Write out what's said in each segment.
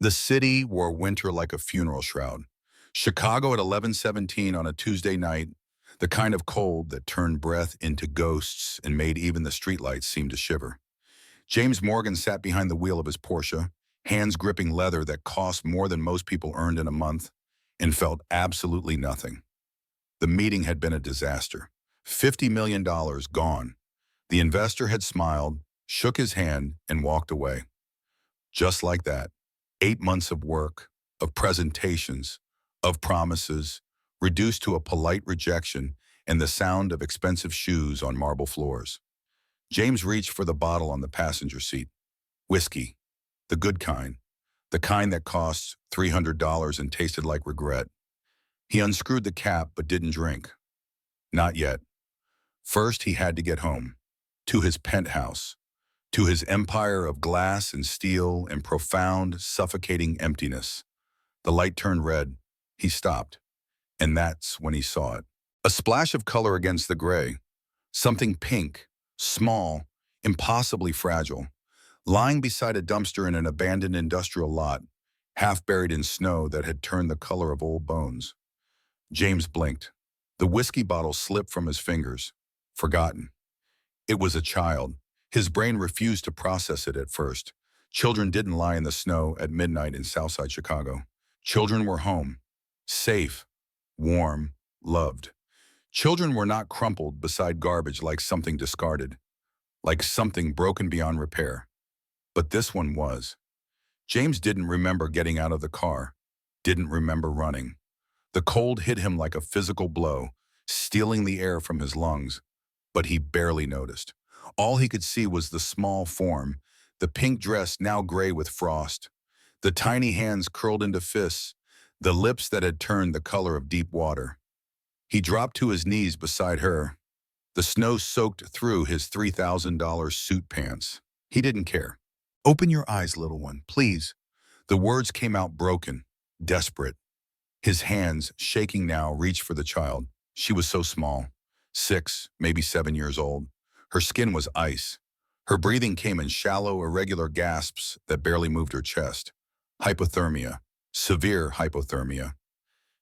The city wore winter like a funeral shroud. Chicago at 11:17 on a Tuesday night, the kind of cold that turned breath into ghosts and made even the streetlights seem to shiver. James Morgan sat behind the wheel of his Porsche, hands gripping leather that cost more than most people earned in a month, and felt absolutely nothing. The meeting had been a disaster. $50 million gone. The investor had smiled, shook his hand, and walked away. Just like that. 8 months of work, of presentations, of promises, reduced to a polite rejection and the sound of expensive shoes on marble floors. James reached for the bottle on the passenger seat. Whiskey. The good kind. The kind that costs $300 and tasted like regret. He unscrewed the cap but didn't drink. Not yet. First, he had to get home. To his penthouse. To his empire of glass and steel and profound, suffocating emptiness. The light turned red. He stopped. And that's when he saw it. A splash of color against the gray. Something pink, small, impossibly fragile, lying beside a dumpster in an abandoned industrial lot, half buried in snow that had turned the color of old bones. James blinked. The whiskey bottle slipped from his fingers. Forgotten. It was a child. His brain refused to process it at first. Children didn't lie in the snow at midnight in Southside Chicago. Children were home. Safe. Warm. Loved. Children were not crumpled beside garbage like something discarded. Like something broken beyond repair. But this one was. James didn't remember getting out of the car. Didn't remember running. The cold hit him like a physical blow, stealing the air from his lungs. But he barely noticed. All he could see was the small form, the pink dress now gray with frost, the tiny hands curled into fists, the lips that had turned the color of deep water. He dropped to his knees beside her. The snow soaked through his $3,000 suit pants. He didn't care. Open your eyes, little one, please. The words came out broken, desperate. His hands, shaking now, reached for the child. She was so small, 6, maybe 7 years old. Her skin was ice. Her breathing came in shallow, irregular gasps that barely moved her chest. Hypothermia. Severe hypothermia.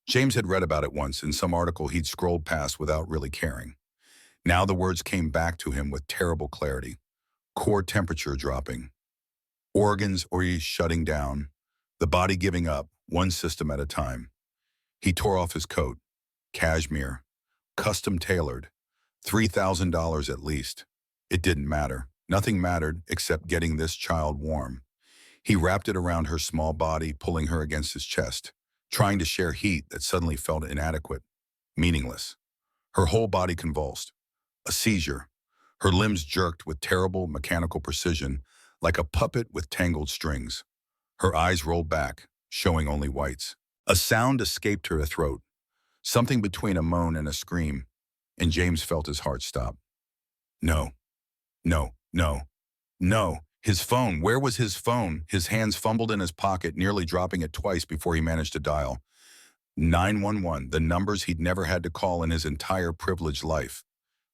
James had read about it once in some article he'd scrolled past without really caring. Now the words came back to him with terrible clarity. Core temperature dropping. Organs shutting down. The body giving up, one system at a time. He tore off his coat. Cashmere. Custom tailored. $3,000 at least. It didn't matter. Nothing mattered except getting this child warm. He wrapped it around her small body, pulling her against his chest, trying to share heat that suddenly felt inadequate, meaningless. Her whole body convulsed. A seizure. Her limbs jerked with terrible mechanical precision, like a puppet with tangled strings. Her eyes rolled back, showing only whites. A sound escaped her throat, something between a moan and a scream, and James felt his heart stop. No, no, no, no. His phone, where was his phone? His hands fumbled in his pocket, nearly dropping it twice before he managed to dial. 911, the numbers he'd never had to call in his entire privileged life.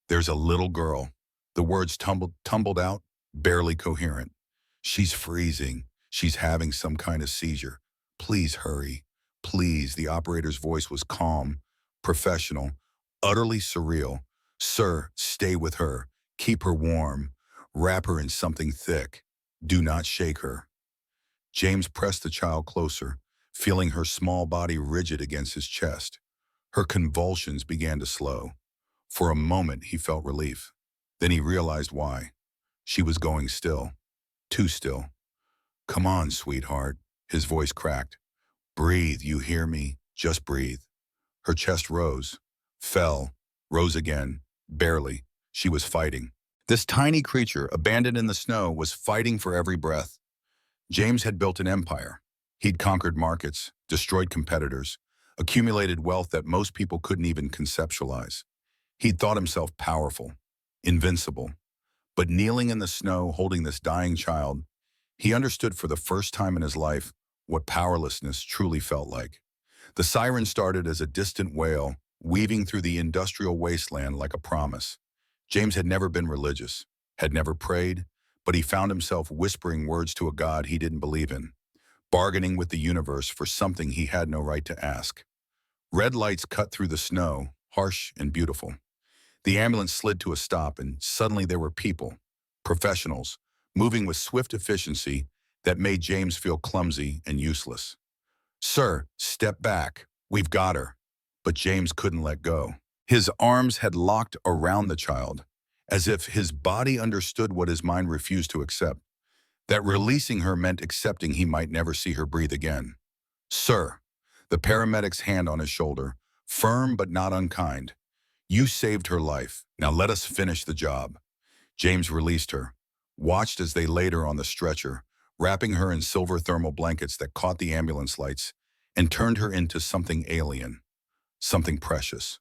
There's a little girl. The words tumbled out, barely coherent. She's freezing. She's having some kind of seizure. Please hurry. Please, the operator's voice was calm, professional, utterly surreal. Sir, stay with her. Keep her warm. Wrap her in something thick. Do not shake her. James pressed the child closer, feeling her small body rigid against his chest. Her convulsions began to slow. For a moment, he felt relief. Then he realized why. She was going still. Too still. Come on, sweetheart. His voice cracked. Breathe, you hear me? Just breathe. Her chest rose, fell, rose again, barely. She was fighting. This tiny creature, abandoned in the snow, was fighting for every breath. James had built an empire. He'd conquered markets, destroyed competitors, accumulated wealth that most people couldn't even conceptualize. He'd thought himself powerful, invincible. But kneeling in the snow, holding this dying child, he understood for the first time in his life what powerlessness truly felt like. The siren started as a distant wail, weaving through the industrial wasteland like a promise. James had never been religious, had never prayed, but he found himself whispering words to a God he didn't believe in. bargaining with the universe for something he had no right to ask. Red lights cut through the snow, harsh and beautiful. The ambulance slid to a stop, and suddenly there were people, professionals, moving with swift efficiency that made James feel clumsy and useless. "Sir, step back. We've got her." But James couldn't let go. His arms had locked around the child, as if his body understood what his mind refused to accept, that releasing her meant accepting he might never see her breathe again. "Sir," the paramedic's hand on his shoulder, firm but not unkind, "you saved her life. Now let us finish the job." James released her, watched as they laid her on the stretcher, wrapping her in silver thermal blankets that caught the ambulance lights, and turned her into something alien, something precious.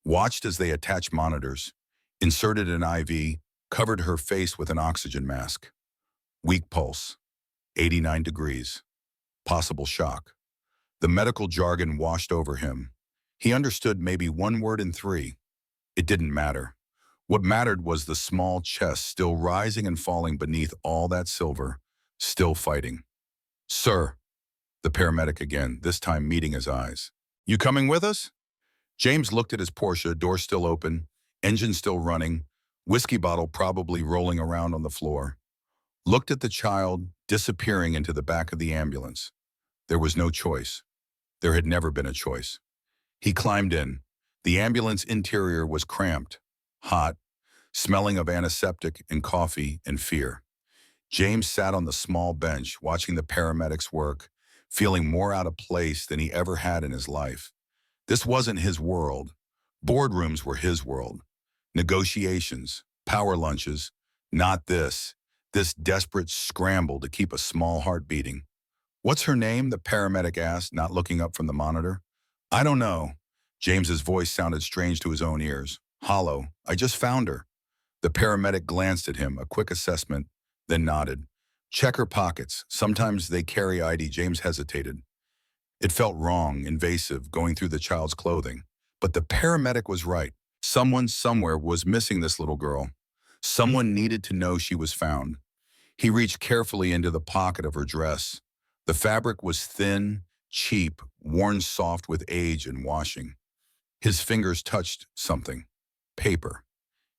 Watched as they attached monitors, inserted an IV, covered her face with an oxygen mask. Weak pulse, 89 degrees, possible shock. The medical jargon washed over him. He understood maybe one word in three. It didn't matter. What mattered was the small chest still rising and falling beneath all that silver, still fighting. "Sir," the paramedic again, this time meeting his eyes. "You coming with us?" James looked at his Porsche, door still open, engine still running, whiskey bottle probably rolling around on the floor. Looked at the child disappearing into the back of the ambulance. There was no choice. There had never been a choice. He climbed in. The ambulance interior was cramped, hot, smelling of antiseptic and coffee and fear. James sat on the small bench, watching the paramedics work, feeling more out of place than he ever had in his life. This wasn't his world. Boardrooms were his world. Negotiations, power lunches, not this. This desperate scramble to keep a small heart beating. "What's her name?" the paramedic asked, not looking up from the monitor. "I don't know." James's voice sounded strange to his own ears. Hollow. "I just found her." The paramedic glanced at him, a quick assessment, then nodded. "Check her pockets. Sometimes they carry ID." James hesitated. It felt wrong, invasive, going through the child's clothing. But the paramedic was right. Someone somewhere was missing this little girl. Someone needed to know she was found. He reached carefully into the pocket of her dress. The fabric was thin, cheap, worn soft with age and washing. His fingers touched something. Paper.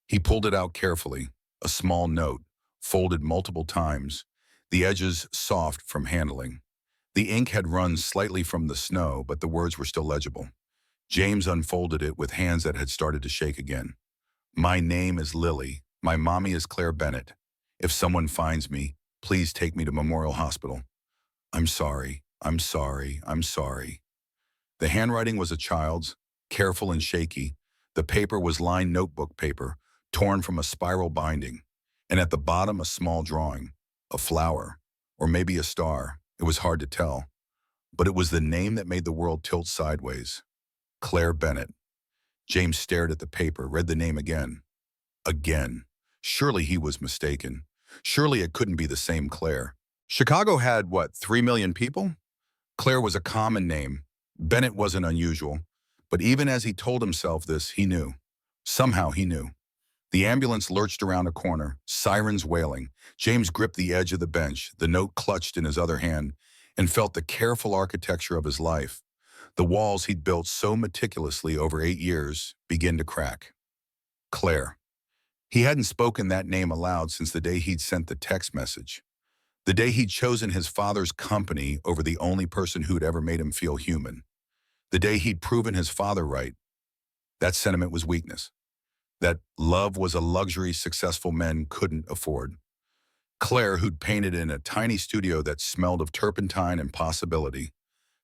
He pulled it out carefully. A small note, folded multiple times, the edges soft from handling. The ink had run slightly from the snow, but the words were still legible. James unfolded it with hands that had started to shake again. "My name is Lily. My mommy is Claire Bennett. If someone finds me, please take me to Memorial Hospital. I'm sorry, I'm sorry, I'm sorry." The handwriting was a child's, careful and shaky. The paper was lined notebook paper, torn from a spiral binding. And at the bottom, a small drawing. A flower. Or maybe a star. It was hard to tell. But it was the name that made the world tilt sideways. Claire Bennett. James stared at the paper, read the name again. Again. Surely he was mistaken. Surely it couldn't be the same Claire. Chicago had, what, 3 million people? Claire was a common name. Bennett wasn't unusual. But even as he told himself this, he knew. Somehow he knew. The ambulance lurched around a corner, sirens wailing. James gripped the edge of the bench, the note clutched in his other hand, and felt the careful architecture of his life. The walls he'd built so meticulously over 8 years begin to crack. Claire. He hadn't spoken that name aloud since the day he'd sent the text message. The day he'd chosen his father's company over the only person who'd ever made him feel human. The day he'd proven his father right. That sentiment was weakness. That love was a luxury successful men couldn't afford. Claire, who'd painted in a tiny studio that smelled of turpentine and possibility.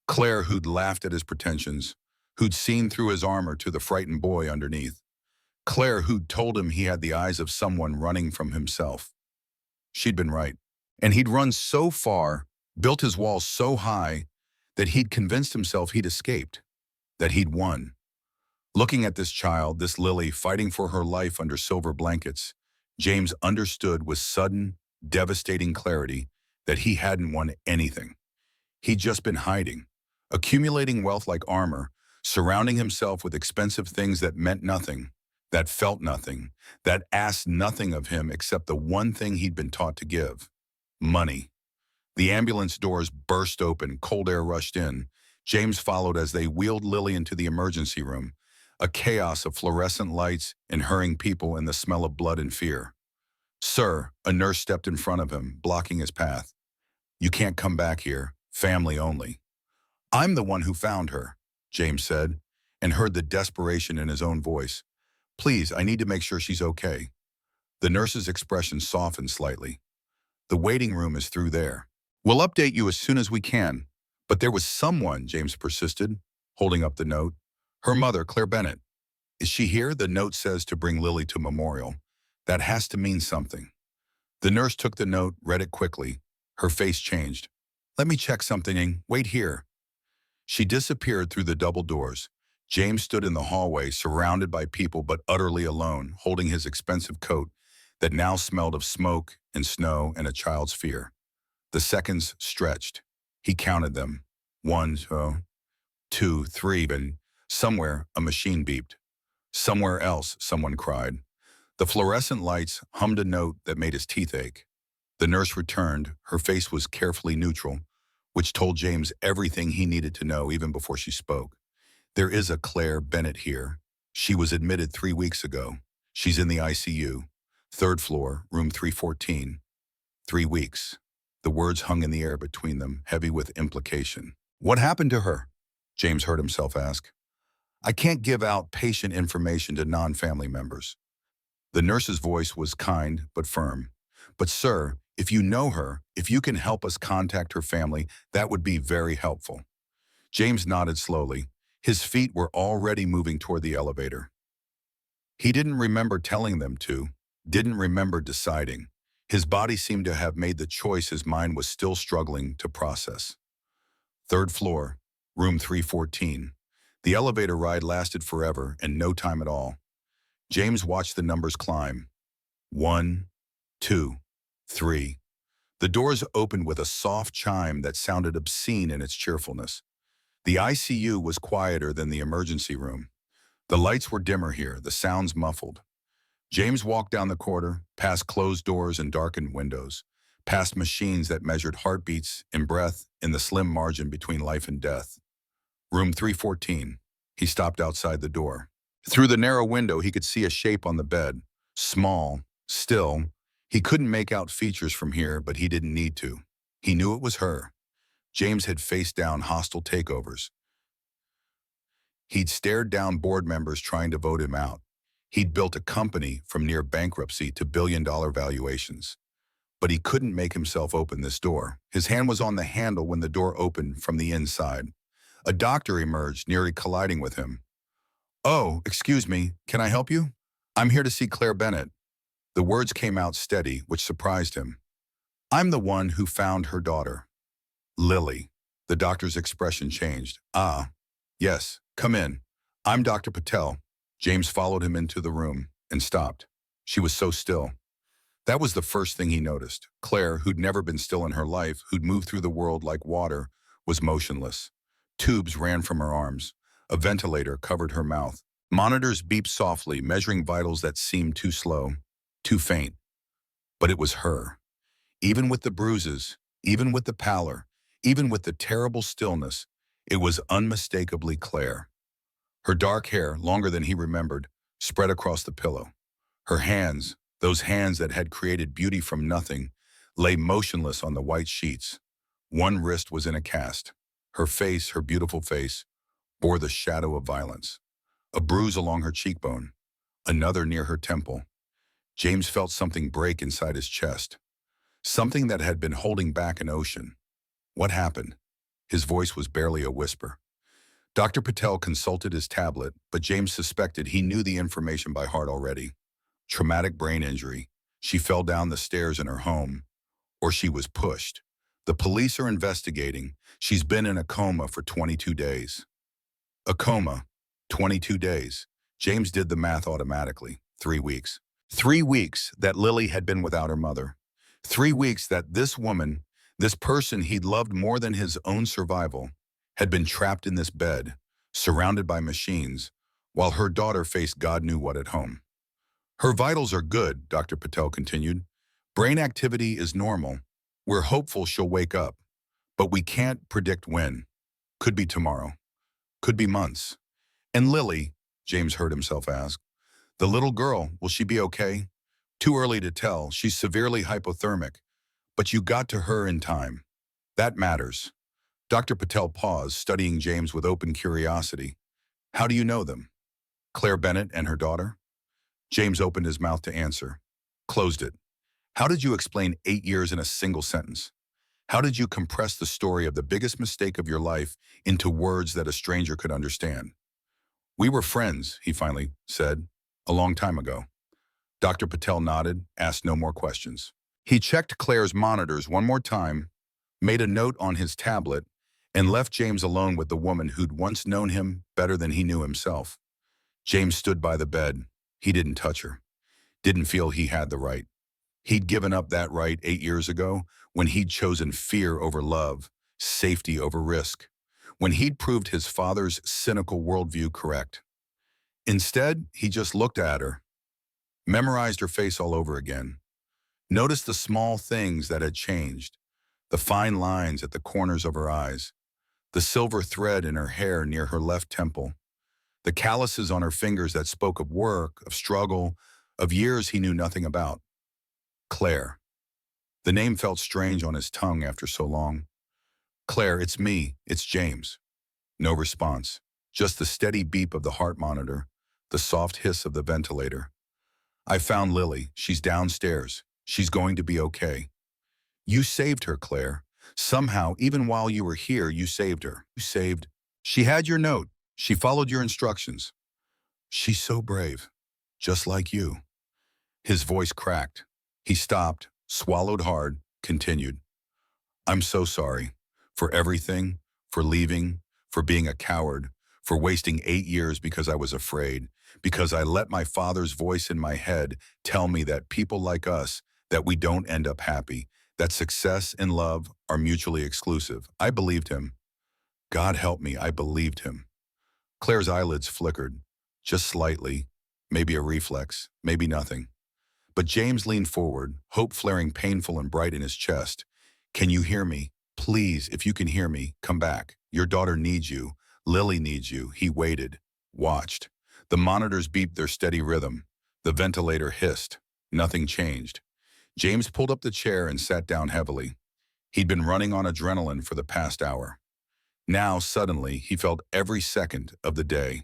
Claire, who'd laughed at his pretensions, who'd seen through his armor to the frightened boy underneath. Claire, who'd told him he had the eyes of someone running from himself. She'd been right. And he'd run so far, built his walls so high, that he'd convinced himself he'd escaped, that he'd won. Looking at this child, this Lily, fighting for her life under silver blankets, James understood with sudden, devastating clarity that he hadn't won anything. He'd just been hiding, accumulating wealth like armor, surrounding himself with expensive things that meant nothing, that felt nothing, that asked nothing of him except the one thing he'd been taught to give: money. The ambulance doors burst open, cold air rushed in. James followed as they wheeled Lily into the emergency room, a chaos of fluorescent lights and hurrying people and the smell of blood and fear. "Sir," a nurse stepped in front of him, blocking his path. "You can't come back here. Family only." "I'm the one who found her," James said, and heard the desperation in his own voice. "Please, I need to make sure she's okay." The nurse's expression softened slightly. "The waiting room is through there. We'll update you as soon as we can." "But there was someone," James persisted, holding up the note. "Her mother, Claire Bennett. Is she here?" "The note says to bring Lily to memorial. That has to mean something." The nurse took the note, read it quickly. Her face changed. "Let me check something. Wait here." She disappeared through the double doors. James stood in the hallway, surrounded by people but utterly alone, holding his expensive coat that now smelled of smoke and snow and a child's fear. The seconds stretched. He counted them. 1, 2, 3, and somewhere a machine beeped. Somewhere else, someone cried. The fluorescent lights hummed a note that made his teeth ache. The nurse returned. Her face was carefully neutral, which told James everything he needed to know even before she spoke. "There is a Claire Bennett here. She was admitted 3 weeks ago. She's in the ICU. 3rd floor, room 314. 3 weeks." The words hung in the air between them, heavy with implication. "What happened to her?" James heard himself ask. "I can't give out patient information to non-family members." The nurse's voice was kind but firm. "But sir, if you know her, if you can help us contact her family, that would be very helpful." James nodded slowly. His feet were already moving toward the elevator. He didn't remember telling them to, didn't remember deciding. His body seemed to have made the choice his mind was still struggling to process. 3rd floor, room 314. The elevator ride lasted forever and no time at all. James watched the numbers climb. 1, 2, 3. The doors opened with a soft chime that sounded obscene in its cheerfulness. The ICU was quieter than the emergency room. The lights were dimmer here, the sounds muffled. James walked down the corridor, past closed doors and darkened windows, past machines that measured heartbeats and breath in the slim margin between life and death. Room 314. He stopped outside the door. Through the narrow window, he could see a shape on the bed. Small, still. He couldn't make out features from here, but he didn't need to. He knew it was her. James had faced down hostile takeovers. He'd stared down board members trying to vote him out. He'd built a company from near bankruptcy to billion-dollar valuations. But he couldn't make himself open this door. His hand was on the handle when the door opened from the inside. A doctor emerged, nearly colliding with him. "Oh, excuse me, can I help you? I'm here to see Claire Bennett." The words came out steady, which surprised him. "I'm the one who found her daughter." "Lily." The doctor's expression changed. "Ah, yes, come in. I'm Dr. Patel." James followed him into the room and stopped. She was so still. That was the first thing he noticed. Claire, who'd never been still in her life, who'd moved through the world like water, was motionless. Tubes ran from her arms. A ventilator covered her mouth. Monitors beeped softly, measuring vitals that seemed too slow, too faint. But it was her. Even with the bruises, even with the pallor, even with the terrible stillness, it was unmistakably Claire. Her dark hair, longer than he remembered, spread across the pillow. Her hands, those hands that had created beauty from nothing, lay motionless on the white sheets. One wrist was in a cast. Her face, her beautiful face, bore the shadow of violence. A bruise along her cheekbone, another near her temple. James felt something break inside his chest. Something that had been holding back an ocean. What happened? His voice was barely a whisper. Dr. Patel consulted his tablet, but James suspected he knew the information by heart already. Traumatic brain injury. She fell down the stairs in her home. Or she was pushed. The police are investigating. She's been in a coma for 22 days. A coma. 22 days. James did the math automatically. 3 weeks. 3 weeks that Lily had been without her mother. 3 weeks that this woman, this person he'd loved more than his own survival, had been trapped in this bed, surrounded by machines, while her daughter faced God knew what at home. "Her vitals are good," Dr. Patel continued. "Brain activity is normal. We're hopeful she'll wake up, but we can't predict when. Could be tomorrow. Could be months. And Lily, James heard himself ask, the little girl, will she be okay? Too early to tell. She's severely hypothermic, but you got to her in time. That matters. Dr. Patel paused, studying James with open curiosity. How do you know them? Claire Bennett and her daughter? James opened his mouth to answer, closed it. How did you explain 8 years in a single sentence? How did you compress the story of the biggest mistake of your life into words that a stranger could understand? We were friends, he finally said, a long time ago. Dr. Patel nodded, asked no more questions. He checked Claire's monitors one more time, made a note on his tablet, and left James alone with the woman who'd once known him better than he knew himself. James stood by the bed. He didn't touch her. Didn't feel he had the right. He'd given up that right 8 years ago when he'd chosen fear over love, safety over risk, when he'd proved his father's cynical worldview correct. Instead, he just looked at her, memorized her face all over again, noticed the small things that had changed, the fine lines at the corners of her eyes, the silver thread in her hair near her left temple, the calluses on her fingers that spoke of work, of struggle, of years he knew nothing about. Claire. The name felt strange on his tongue after so long. Claire, it's me. It's James. No response. Just the steady beep of the heart monitor, the soft hiss of the ventilator. I found Lily. She's downstairs. She's going to be okay. You saved her, Claire. Somehow, even while you were here, you saved her. You saved. She had your note. She followed your instructions. She's so brave. Just like you. His voice cracked. He stopped, swallowed hard, continued. I'm so sorry. For everything, for leaving, for being a coward, for wasting 8 years because I was afraid, because I let my father's voice in my head tell me that people like us, that we don't end up happy, that success and love are mutually exclusive. I believed him. God help me, I believed him. Claire's eyelids flickered, just slightly, maybe a reflex, maybe nothing. But James leaned forward, hope flaring painful and bright in his chest. Can you hear me? Please, if you can hear me, come back. Your daughter needs you. Lily needs you. He waited, watched. The monitors beeped their steady rhythm. The ventilator hissed. Nothing changed. James pulled up the chair and sat down heavily. He'd been running on adrenaline for the past hour. Now, suddenly, he felt every second of the day.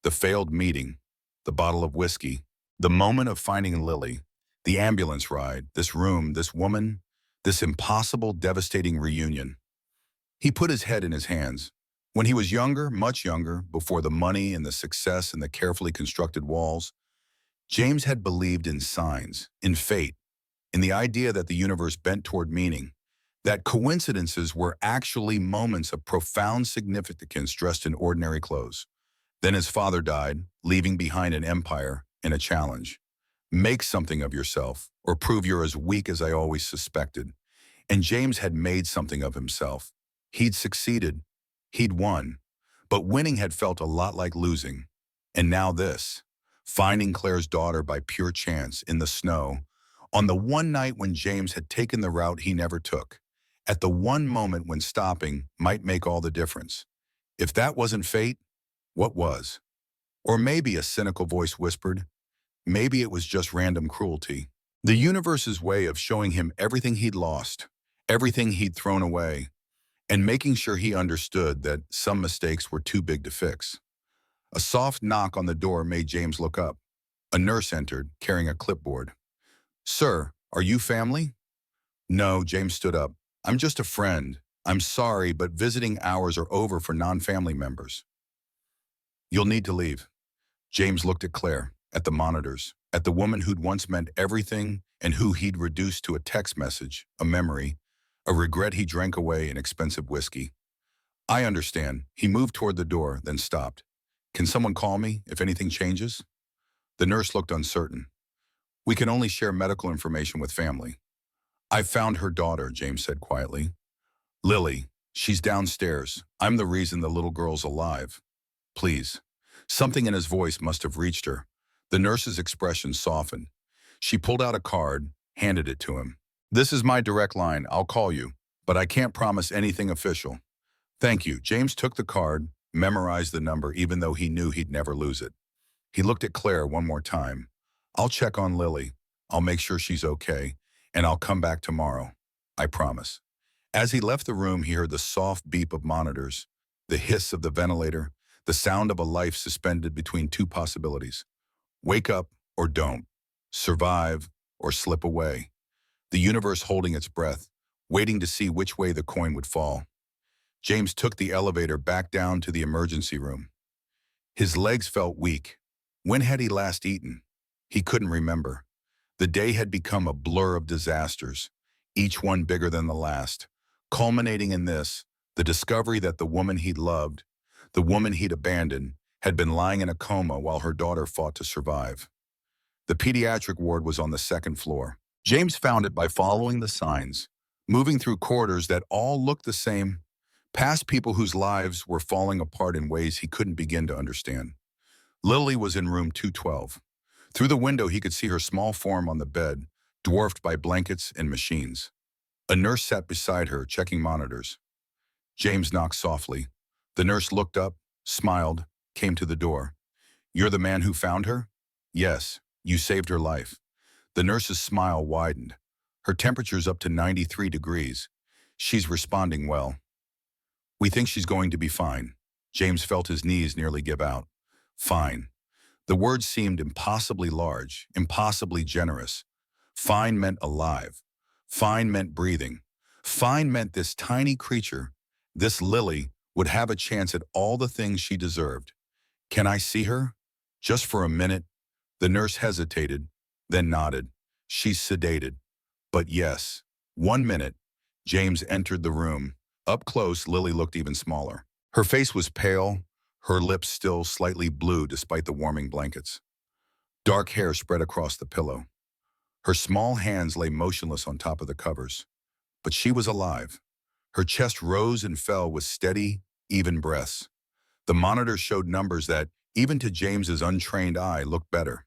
The failed meeting, the bottle of whiskey, the moment of finding Lily, the ambulance ride, this room, this woman, this impossible, devastating reunion. He put his head in his hands. When he was younger, much younger, before the money and the success and the carefully constructed walls, James had believed in signs, in fate, in the idea that the universe bent toward meaning, that coincidences were actually moments of profound significance dressed in ordinary clothes. Then his father died, leaving behind an empire and a challenge. Make something of yourself, or prove you're as weak as I always suspected. And James had made something of himself. He'd succeeded. He'd won. But winning had felt a lot like losing. And now this, finding Claire's daughter by pure chance in the snow, on the one night when James had taken the route he never took, at the one moment when stopping might make all the difference. If that wasn't fate, what was? Or maybe, a cynical voice whispered, maybe it was just random cruelty. The universe's way of showing him everything he'd lost, everything he'd thrown away, and making sure he understood that some mistakes were too big to fix. A soft knock on the door made James look up. A nurse entered, carrying a clipboard. Sir, are you family? No, James stood up. I'm just a friend. I'm sorry, but visiting hours are over for non-family members. You'll need to leave. James looked at Claire, at the monitors, at the woman who'd once meant everything and who he'd reduced to a text message, a memory, a regret he drank away in expensive whiskey. I understand. He moved toward the door, then stopped. Can someone call me if anything changes? The nurse looked uncertain. We can only share medical information with family. I found her daughter, James said quietly. Lily, she's downstairs. I'm the reason the little girl's alive. Please. Something in his voice must have reached her. The nurse's expression softened. She pulled out a card, handed it to him. This is my direct line. I'll call you, but I can't promise anything official. Thank you. James took the card, memorized the number even though he knew he'd never lose it. He looked at Claire one more time. I'll check on Lily. I'll make sure she's okay, and I'll come back tomorrow. I promise. As he left the room, he heard the soft beep of monitors, the hiss of the ventilator, the sound of a life suspended between two possibilities. Wake up or don't. Survive or slip away. The universe holding its breath, waiting to see which way the coin would fall. James took the elevator back down to the emergency room. His legs felt weak. When had he last eaten? He couldn't remember. The day had become a blur of disasters, each one bigger than the last, culminating in this, the discovery that the woman he'd loved, the woman he'd abandoned, had been lying in a coma while her daughter fought to survive. The pediatric ward was on the second floor. James found it by following the signs, moving through corridors that all looked the same, past people whose lives were falling apart in ways he couldn't begin to understand. Lily was in room 212. Through the window, he could see her small form on the bed, dwarfed by blankets and machines. A nurse sat beside her, checking monitors. James knocked softly. The nurse looked up, smiled, came to the door. You're the man who found her? Yes, you saved her life. The nurse's smile widened. Her temperature's up to 93 degrees. She's responding well. We think she's going to be fine. James felt his knees nearly give out. Fine. The word seemed impossibly large, impossibly generous. Fine meant alive. Fine meant breathing. Fine meant this tiny creature, this Lily, would have a chance at all the things she deserved. Can I see her? Just for a minute. The nurse hesitated, then nodded. She's sedated. But yes. 1 minute. James entered the room. Up close, Lily looked even smaller. Her face was pale, her lips still slightly blue despite the warming blankets. Dark hair spread across the pillow. Her small hands lay motionless on top of the covers. But she was alive. Her chest rose and fell with steady, even breaths. The monitor showed numbers that, even to James's untrained eye, looked better,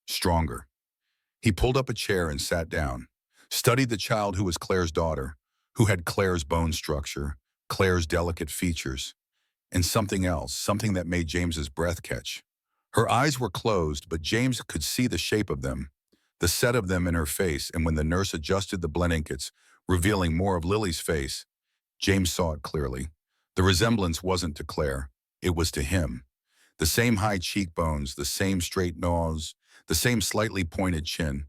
stronger. He pulled up a chair and sat down, studied the child who was Claire's daughter, who had Claire's bone structure, Claire's delicate features, and something else, something that made James's breath catch. Her eyes were closed, but James could see the shape of them, the set of them in her face, and when the nurse adjusted the blankets, revealing more of Lily's face, James saw it clearly. The resemblance wasn't to Claire, it was to him. The same high cheekbones, the same straight nose, the same slightly pointed chin.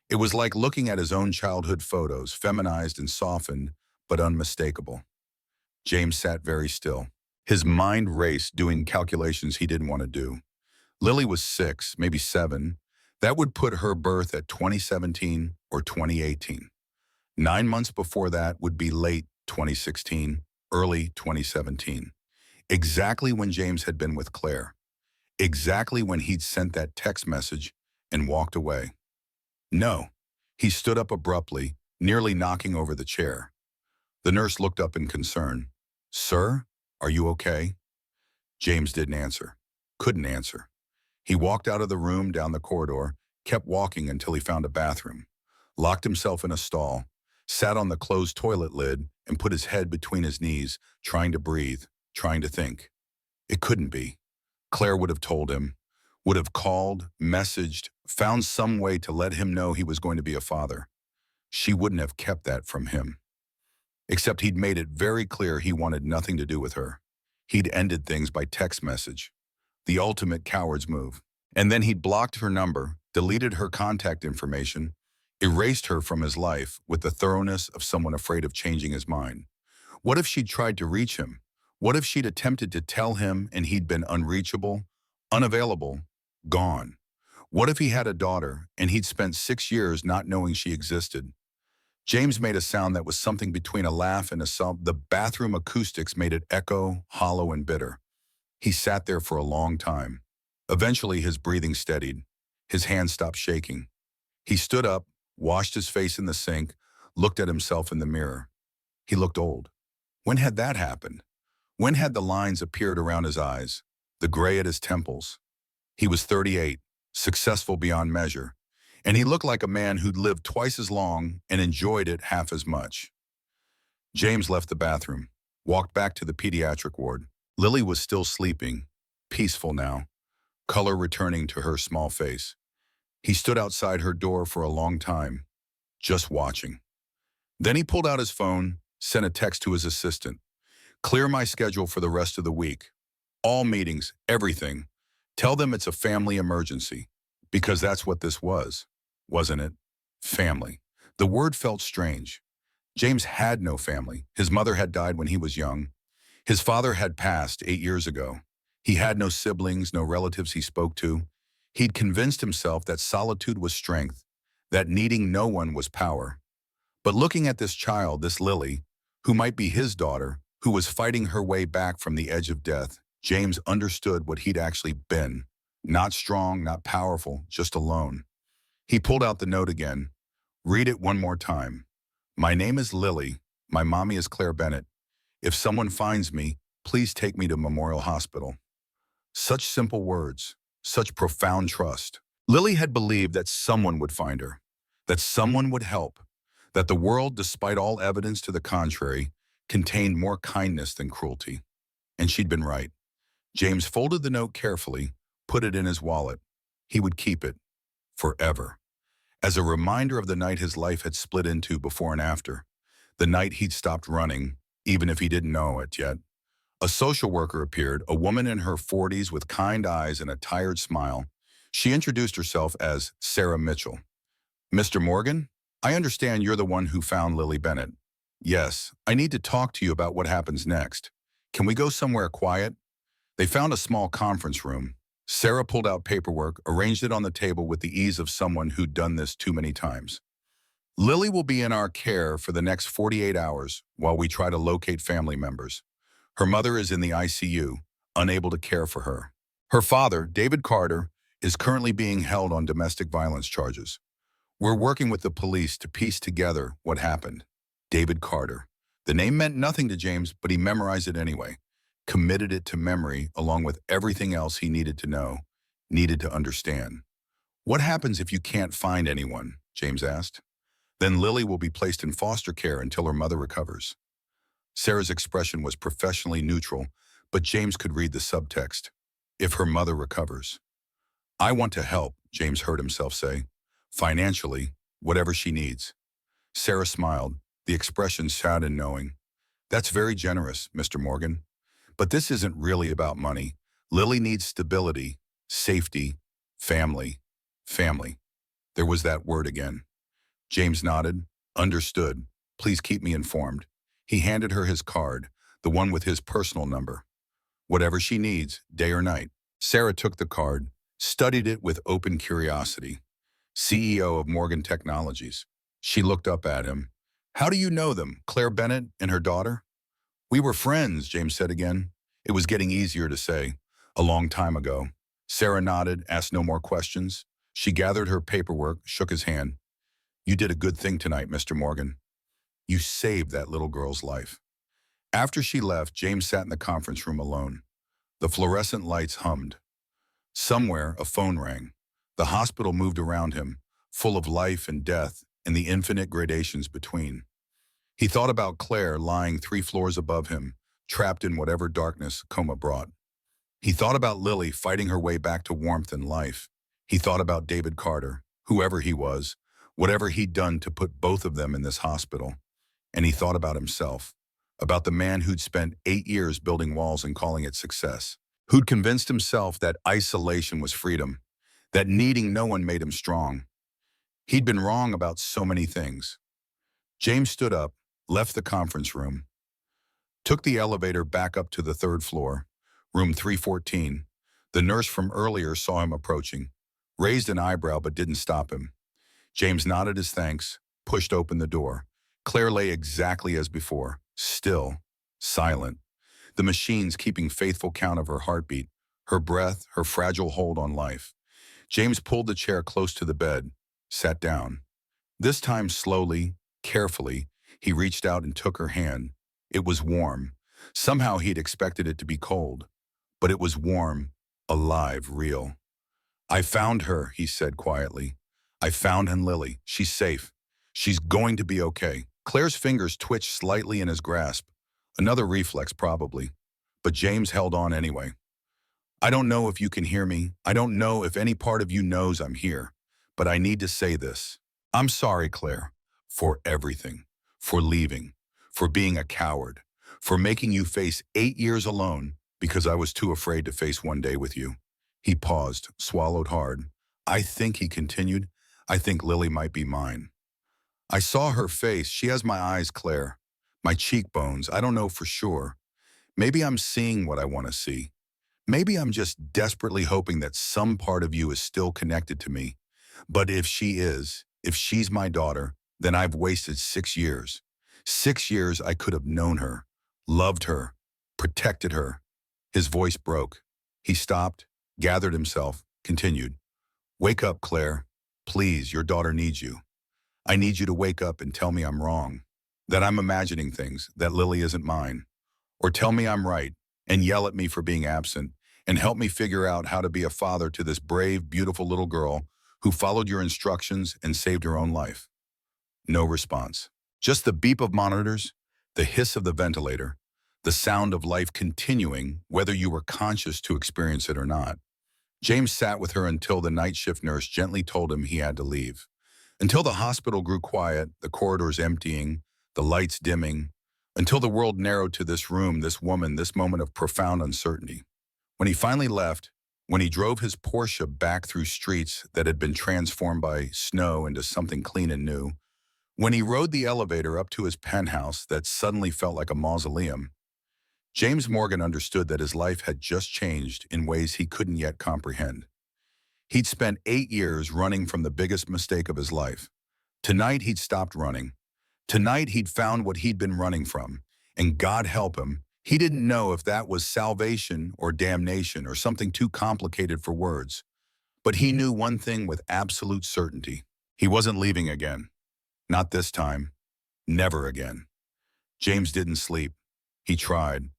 It was like looking at his own childhood photos, feminized and softened, but unmistakable. James sat very still. His mind raced, doing calculations he didn't want to do. Lily was 6, maybe 7. That would put her birth at 2017 or 2018. 9 months before that would be late 2016, early 2017. Exactly when James had been with Claire. Exactly when he'd sent that text message and walked away. No. He stood up abruptly, nearly knocking over the chair. The nurse looked up in concern. Sir, are you okay? James didn't answer. Couldn't answer. He walked out of the room, down the corridor, kept walking until he found a bathroom, locked himself in a stall, sat on the closed toilet lid, and put his head between his knees, trying to breathe, trying to think. It couldn't be. Claire would have told him, would have called, messaged, found some way to let him know he was going to be a father. She wouldn't have kept that from him. Except he'd made it very clear he wanted nothing to do with her. He'd ended things by text message. The ultimate coward's move. And then he'd blocked her number, deleted her contact information, erased her from his life with the thoroughness of someone afraid of changing his mind. What if she'd tried to reach him? What if she'd attempted to tell him and he'd been unreachable, unavailable, gone? What if he had a daughter and he'd spent 6 years not knowing she existed? James made a sound that was something between a laugh and a sob. The bathroom acoustics made it echo, hollow, and bitter. He sat there for a long time. Eventually, his breathing steadied. His hands stopped shaking. He stood up, washed his face in the sink, looked at himself in the mirror. He looked old. When had that happened? When had the lines appeared around his eyes, the gray at his temples? He was 38, successful beyond measure. and he looked like a man who'd lived twice as long and enjoyed it half as much. James left the bathroom, walked back to the pediatric ward. Lily was still sleeping, peaceful now, color returning to her small face. He stood outside her door for a long time, just watching. Then he pulled out his phone, sent a text to his assistant. Clear my schedule for the rest of the week. All meetings, everything. Tell them it's a family emergency. Because that's what this was, wasn't it? Family. The word felt strange. James had no family. His mother had died when he was young. His father had passed 8 years ago. He had no siblings, no relatives he spoke to. He'd convinced himself that solitude was strength, that needing no one was power. But looking at this child, this Lily, who might be his daughter, who was fighting her way back from the edge of death, James understood what he'd actually been. Not strong, not powerful, just alone. He pulled out the note again. Read it one more time. My name is Lily. My mommy is Claire Bennett. If someone finds me, please take me to Memorial Hospital. Such simple words, such profound trust. Lily had believed that someone would find her, that someone would help, that the world, despite all evidence to the contrary, contained more kindness than cruelty. And she'd been right. James folded the note carefully, put it in his wallet. He would keep it forever, as a reminder of the night his life had split into before and after, the night he'd stopped running, even if he didn't know it yet. A social worker appeared, a woman in her 40s with kind eyes and a tired smile. She introduced herself as Sarah Mitchell. Mr. Morgan, I understand you're the one who found Lily Bennett. Yes, I need to talk to you about what happens next. Can we go somewhere quiet? They found a small conference room. Sarah pulled out paperwork, arranged it on the table with the ease of someone who'd done this too many times. Lily will be in our care for the next 48 hours while we try to locate family members. Her mother is in the ICU, unable to care for her. Her father, David Carter, is currently being held on domestic violence charges. We're working with the police to piece together what happened. David Carter. The name meant nothing to James, but he memorized it anyway, committed it to memory along with everything else he needed to know, needed to understand. What happens if you can't find anyone? James asked. Then Lily will be placed in foster care until her mother recovers. Sarah's expression was professionally neutral, but James could read the subtext. If her mother recovers. I want to help, James heard himself say. Financially, whatever she needs. Sarah smiled, the expression sad and knowing. That's very generous, Mr. Morgan. But this isn't really about money. Lily needs stability, safety, family. Family. There was that word again. James nodded, understood. Please keep me informed. He handed her his card, the one with his personal number. Whatever she needs, day or night. Sarah took the card, studied it with open curiosity. CEO of Morgan Technologies. She looked up at him. How do you know them, Claire Bennett and her daughter? We were friends, James said again. It was getting easier to say. A long time ago. Sarah nodded, asked no more questions. She gathered her paperwork, shook his hand. You did a good thing tonight, Mr. Morgan. You saved that little girl's life. After she left, James sat in the conference room alone. The fluorescent lights hummed. Somewhere, a phone rang. The hospital moved around him, full of life and death and the infinite gradations between. He thought about Claire lying 3 floors above him, trapped in whatever darkness coma brought. He thought about Lily fighting her way back to warmth and life. He thought about David Carter, whoever he was, whatever he'd done to put both of them in this hospital. And he thought about himself, about the man who'd spent 8 years building walls and calling it success, who'd convinced himself that isolation was freedom, that needing no one made him strong. He'd been wrong about so many things. James stood up, left the conference room, took the elevator back up to the 3rd floor, room 314. The nurse from earlier saw him approaching, raised an eyebrow but didn't stop him. James nodded his thanks, pushed open the door. Claire lay exactly as before, still, silent. The machines keeping faithful count of her heartbeat, her breath, her fragile hold on life. James pulled the chair close to the bed, sat down. This time slowly, carefully, he reached out and took her hand. It was warm. Somehow he'd expected it to be cold. But it was warm, alive, real. I found her, he said quietly. I found Lily. She's safe. She's going to be okay. Claire's fingers twitched slightly in his grasp. Another reflex, probably. But James held on anyway. I don't know if you can hear me. I don't know if any part of you knows I'm here. But I need to say this. I'm sorry, Claire, for everything. For leaving. For being a coward. For making you face 8 years alone because I was too afraid to face one day with you. He paused, swallowed hard. I think, he continued, I think Lily might be mine. I saw her face. She has my eyes, Claire. My cheekbones. I don't know for sure. Maybe I'm seeing what I want to see. Maybe I'm just desperately hoping that some part of you is still connected to me. But if she is, if she's my daughter, then I've wasted 6 years. 6 years I could have known her, loved her, protected her. His voice broke. He stopped, gathered himself, continued. Wake up, Claire. Please, your daughter needs you. I need you to wake up and tell me I'm wrong, that I'm imagining things, that Lily isn't mine. Or tell me I'm right and yell at me for being absent and help me figure out how to be a father to this brave, beautiful little girl who followed your instructions and saved her own life. No response. Just the beep of monitors, the hiss of the ventilator, the sound of life continuing, whether you were conscious to experience it or not. James sat with her until the night shift nurse gently told him he had to leave. Until the hospital grew quiet, the corridors emptying, the lights dimming, until the world narrowed to this room, this woman, this moment of profound uncertainty. When he finally left, when he drove his Porsche back through streets that had been transformed by snow into something clean and new, when he rode the elevator up to his penthouse that suddenly felt like a mausoleum, James Morgan understood that his life had just changed in ways he couldn't yet comprehend. He'd spent 8 years running from the biggest mistake of his life. Tonight he'd stopped running. Tonight he'd found what he'd been running from, and God help him, he didn't know if that was salvation or damnation or something too complicated for words. But he knew one thing with absolute certainty. He wasn't leaving again. Not this time. Never again. James didn't sleep. He tried.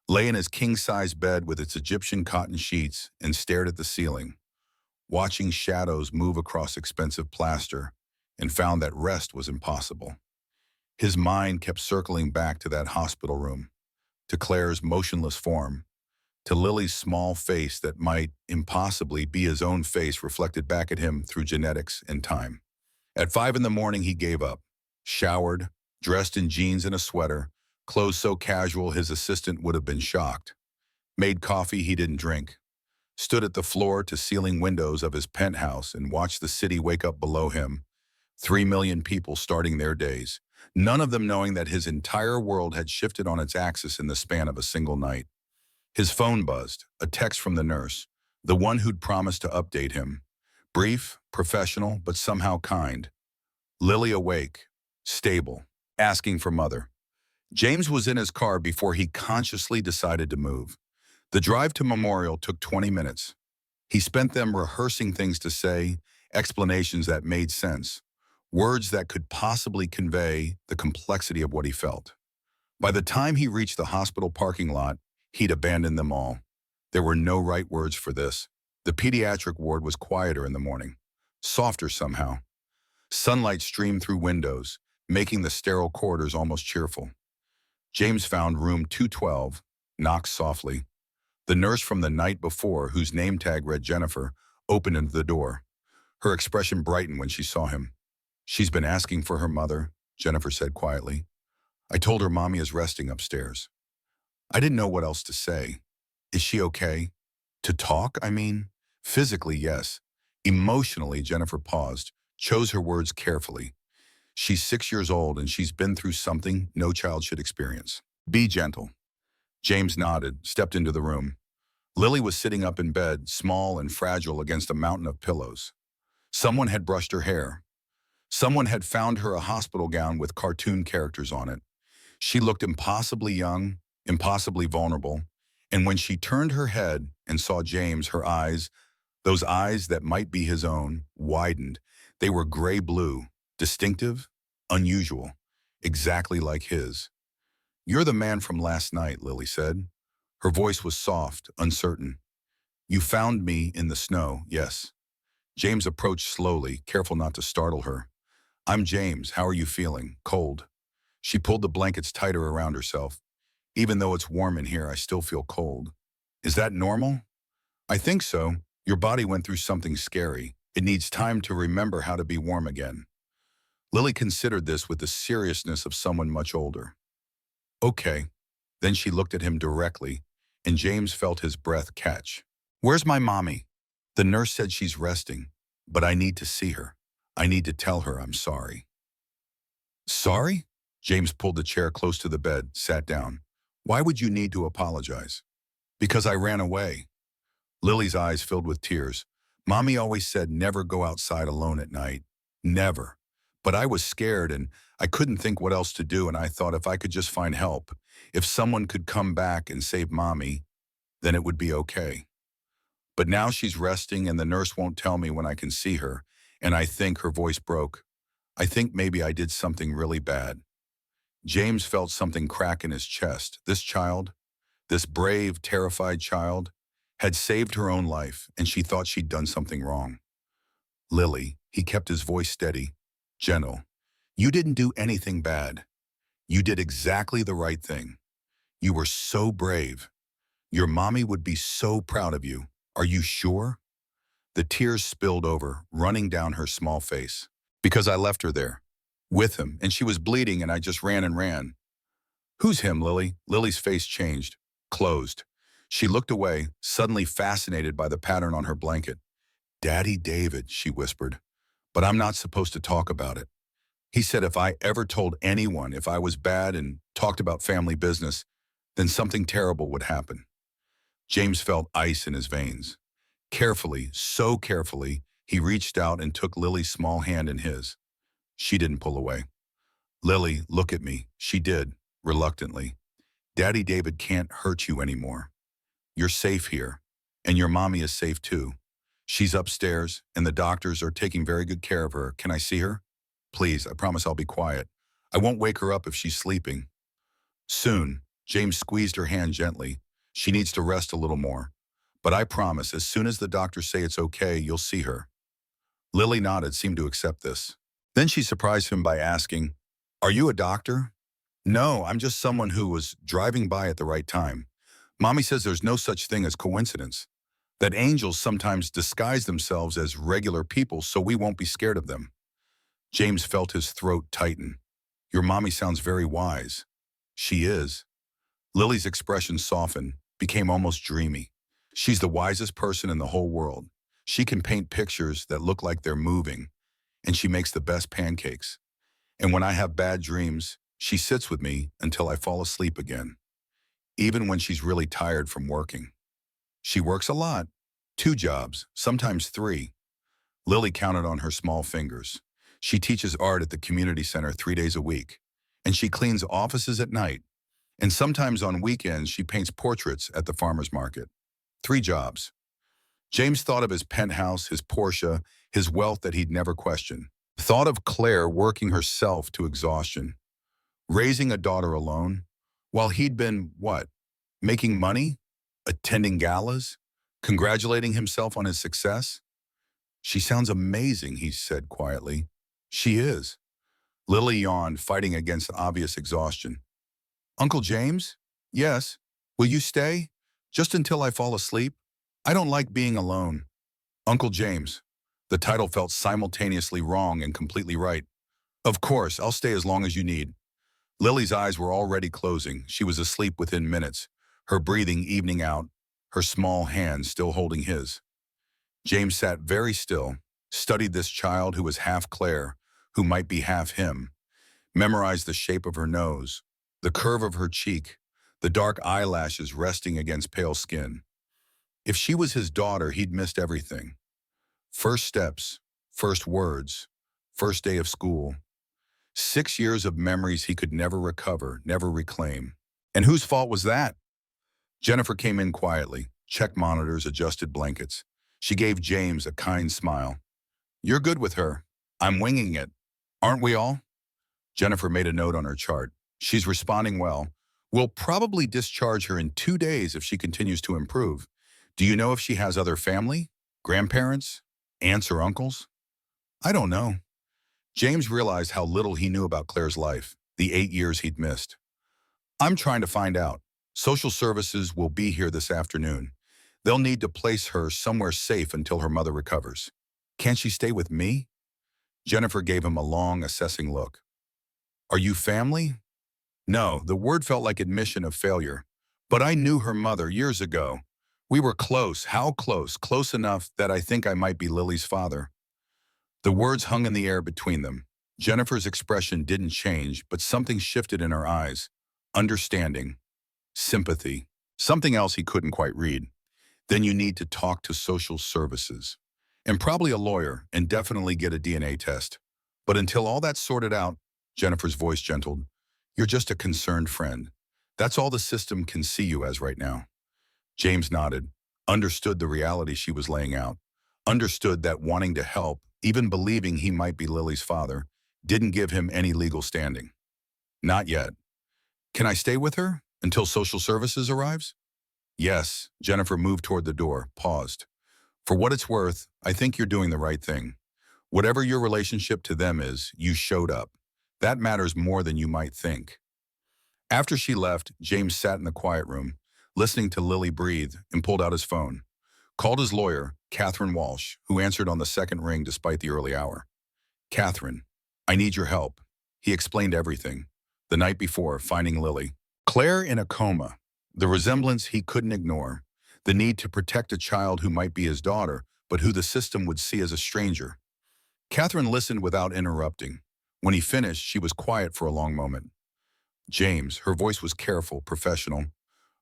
Lay in his king-size bed with its Egyptian cotton sheets and stared at the ceiling, watching shadows move across expensive plaster, and found that rest was impossible. His mind kept circling back to that hospital room, to Claire's motionless form, to Lily's small face that might impossibly be his own face reflected back at him through genetics and time. At 5 in the morning, he gave up, showered, dressed in jeans and a sweater, clothes so casual his assistant would have been shocked. Made coffee he didn't drink. Stood at the floor-to-ceiling windows of his penthouse and watched the city wake up below him. 3 million people starting their days, none of them knowing that his entire world had shifted on its axis in the span of a single night. His phone buzzed, a text from the nurse, the one who'd promised to update him. Brief, professional, but somehow kind. Lily awake, stable, asking for mother. James was in his car before he consciously decided to move. The drive to Memorial took 20 minutes. He spent them rehearsing things to say, explanations that made sense, words that could possibly convey the complexity of what he felt. By the time he reached the hospital parking lot, he'd abandoned them all. There were no right words for this. The pediatric ward was quieter in the morning, softer somehow. Sunlight streamed through windows, making the sterile corridors almost cheerful. James found room 212, knocked softly. The nurse from the night before, whose name tag read Jennifer, opened the door. Her expression brightened when she saw him. She's been asking for her mother, Jennifer said quietly. I told her Mommy is resting upstairs. I didn't know what else to say. Is she okay? To talk, I mean? Physically, yes. Emotionally, Jennifer paused, chose her words carefully. She's 6 years old and she's been through something no child should experience. Be gentle. James nodded, stepped into the room. Lily was sitting up in bed, small and fragile against a mountain of pillows. Someone had brushed her hair. Someone had found her a hospital gown with cartoon characters on it. She looked impossibly young, impossibly vulnerable, and when she turned her head and saw James, her eyes, those eyes that might be his own, widened. They were gray-blue, distinctive, unusual, exactly like his. You're the man from last night, Lily said. Her voice was soft, uncertain. You found me in the snow, yes. James approached slowly, careful not to startle her. I'm James. How are you feeling? Cold. She pulled the blankets tighter around herself. Even though it's warm in here, I still feel cold. Is that normal? I think so. Your body went through something scary. It needs time to remember how to be warm again. Lily considered this with the seriousness of someone much older. Okay. Then she looked at him directly, and James felt his breath catch. Where's my mommy? The nurse said she's resting, but I need to see her. I need to tell her I'm sorry. Sorry? James pulled the chair close to the bed, sat down. Why would you need to apologize? Because I ran away. Lily's eyes filled with tears. Mommy always said never go outside alone at night. Never. But I was scared and I couldn't think what else to do, and I thought if I could just find help, if someone could come back and save Mommy, then it would be okay. But now she's resting and the nurse won't tell me when I can see her, and I think her voice broke. I think maybe I did something really bad. James felt something crack in his chest. This child, this brave, terrified child, had saved her own life, and she thought she'd done something wrong. Lily, he kept his voice steady, gentle. You didn't do anything bad. You did exactly the right thing. You were so brave. Your mommy would be so proud of you. Are you sure? The tears spilled over, running down her small face. Because I left her there, with him, and she was bleeding and I just ran and ran. Who's him, Lily? Lily's face changed, closed. She looked away, suddenly fascinated by the pattern on her blanket. Daddy David, she whispered. But I'm not supposed to talk about it. He said if I ever told anyone if I was bad and talked about family business, then something terrible would happen. James felt ice in his veins. Carefully, so carefully, he reached out and took Lily's small hand in his. She didn't pull away. Lily, look at me. She did, reluctantly. Daddy David can't hurt you anymore. You're safe here, and your mommy is safe too. She's upstairs, and the doctors are taking very good care of her. Can I see her? Please, I promise I'll be quiet. I won't wake her up if she's sleeping. Soon, James squeezed her hand gently. She needs to rest a little more. But I promise, as soon as the doctors say it's okay, you'll see her. Lily nodded, seemed to accept this. Then she surprised him by asking, Are you a doctor? No, I'm just someone who was driving by at the right time. Mommy says there's no such thing as coincidence. That angels sometimes disguise themselves as regular people so we won't be scared of them. James felt his throat tighten. Your mommy sounds very wise. She is. Lily's expression softened, became almost dreamy. She's the wisest person in the whole world. She can paint pictures that look like they're moving, and she makes the best pancakes. And when I have bad dreams, she sits with me until I fall asleep again, even when she's really tired from working. She works a lot, 2 jobs, sometimes 3. Lily counted on her small fingers. She teaches art at the community center 3 days a week, and she cleans offices at night. And sometimes on weekends, she paints portraits at the farmer's market. 3 jobs. James thought of his penthouse, his Porsche, his wealth that he'd never questioned. Thought of Claire working herself to exhaustion, raising a daughter alone, while he'd been, what, making money, attending galas, congratulating himself on his success? She sounds amazing, he said quietly. She is. Lily yawned, fighting against obvious exhaustion. Uncle James? Yes. Will you stay? Just until I fall asleep? I don't like being alone. Uncle James. The title felt simultaneously wrong and completely right. Of course, I'll stay as long as you need. Lily's eyes were already closing. She was asleep within minutes, her breathing evening out, her small hand still holding his. James sat very still, studied this child who was half Claire, who might be half him, memorized the shape of her nose, the curve of her cheek, the dark eyelashes resting against pale skin. If she was his daughter, he'd missed everything. First steps, first words, first day of school. 6 years of memories he could never recover, never reclaim. And whose fault was that? Jennifer came in quietly, checked monitors, adjusted blankets. She gave James a kind smile. You're good with her. I'm winging it. Aren't we all? Jennifer made a note on her chart. She's responding well. We'll probably discharge her in 2 days if she continues to improve. Do you know if she has other family? Grandparents? Aunts or uncles? I don't know. James realized how little he knew about Claire's life, the 8 years he'd missed. I'm trying to find out. Social services will be here this afternoon. They'll need to place her somewhere safe until her mother recovers. Can't she stay with me? Jennifer gave him a long, assessing look. Are you family? No, the word felt like admission of failure. But I knew her mother years ago. We were close. How close? Close enough that I think I might be Lily's father. The words hung in the air between them. Jennifer's expression didn't change, but something shifted in her eyes. Understanding. Sympathy. Something else he couldn't quite read. Then you need to talk to social services. And probably a lawyer, and definitely get a DNA test. But until all that's sorted out, Jennifer's voice gentled, you're just a concerned friend. That's all the system can see you as right now. James nodded, understood the reality she was laying out, understood that wanting to help, even believing he might be Lily's father, didn't give him any legal standing. Not yet. Can I stay with her until social services arrives? Yes. Jennifer moved toward the door, paused. For what it's worth, I think you're doing the right thing. Whatever your relationship to them is, you showed up. That matters more than you might think. After she left, James sat in the quiet room, listening to Lily breathe, and pulled out his phone. Called his lawyer, Catherine Walsh, who answered on the second ring despite the early hour. Catherine, I need your help. He explained everything. The night before, finding Lily. Claire in a coma. The resemblance he couldn't ignore. The need to protect a child who might be his daughter, but who the system would see as a stranger. Catherine listened without interrupting. When he finished, she was quiet for a long moment. James, her voice was careful, professional.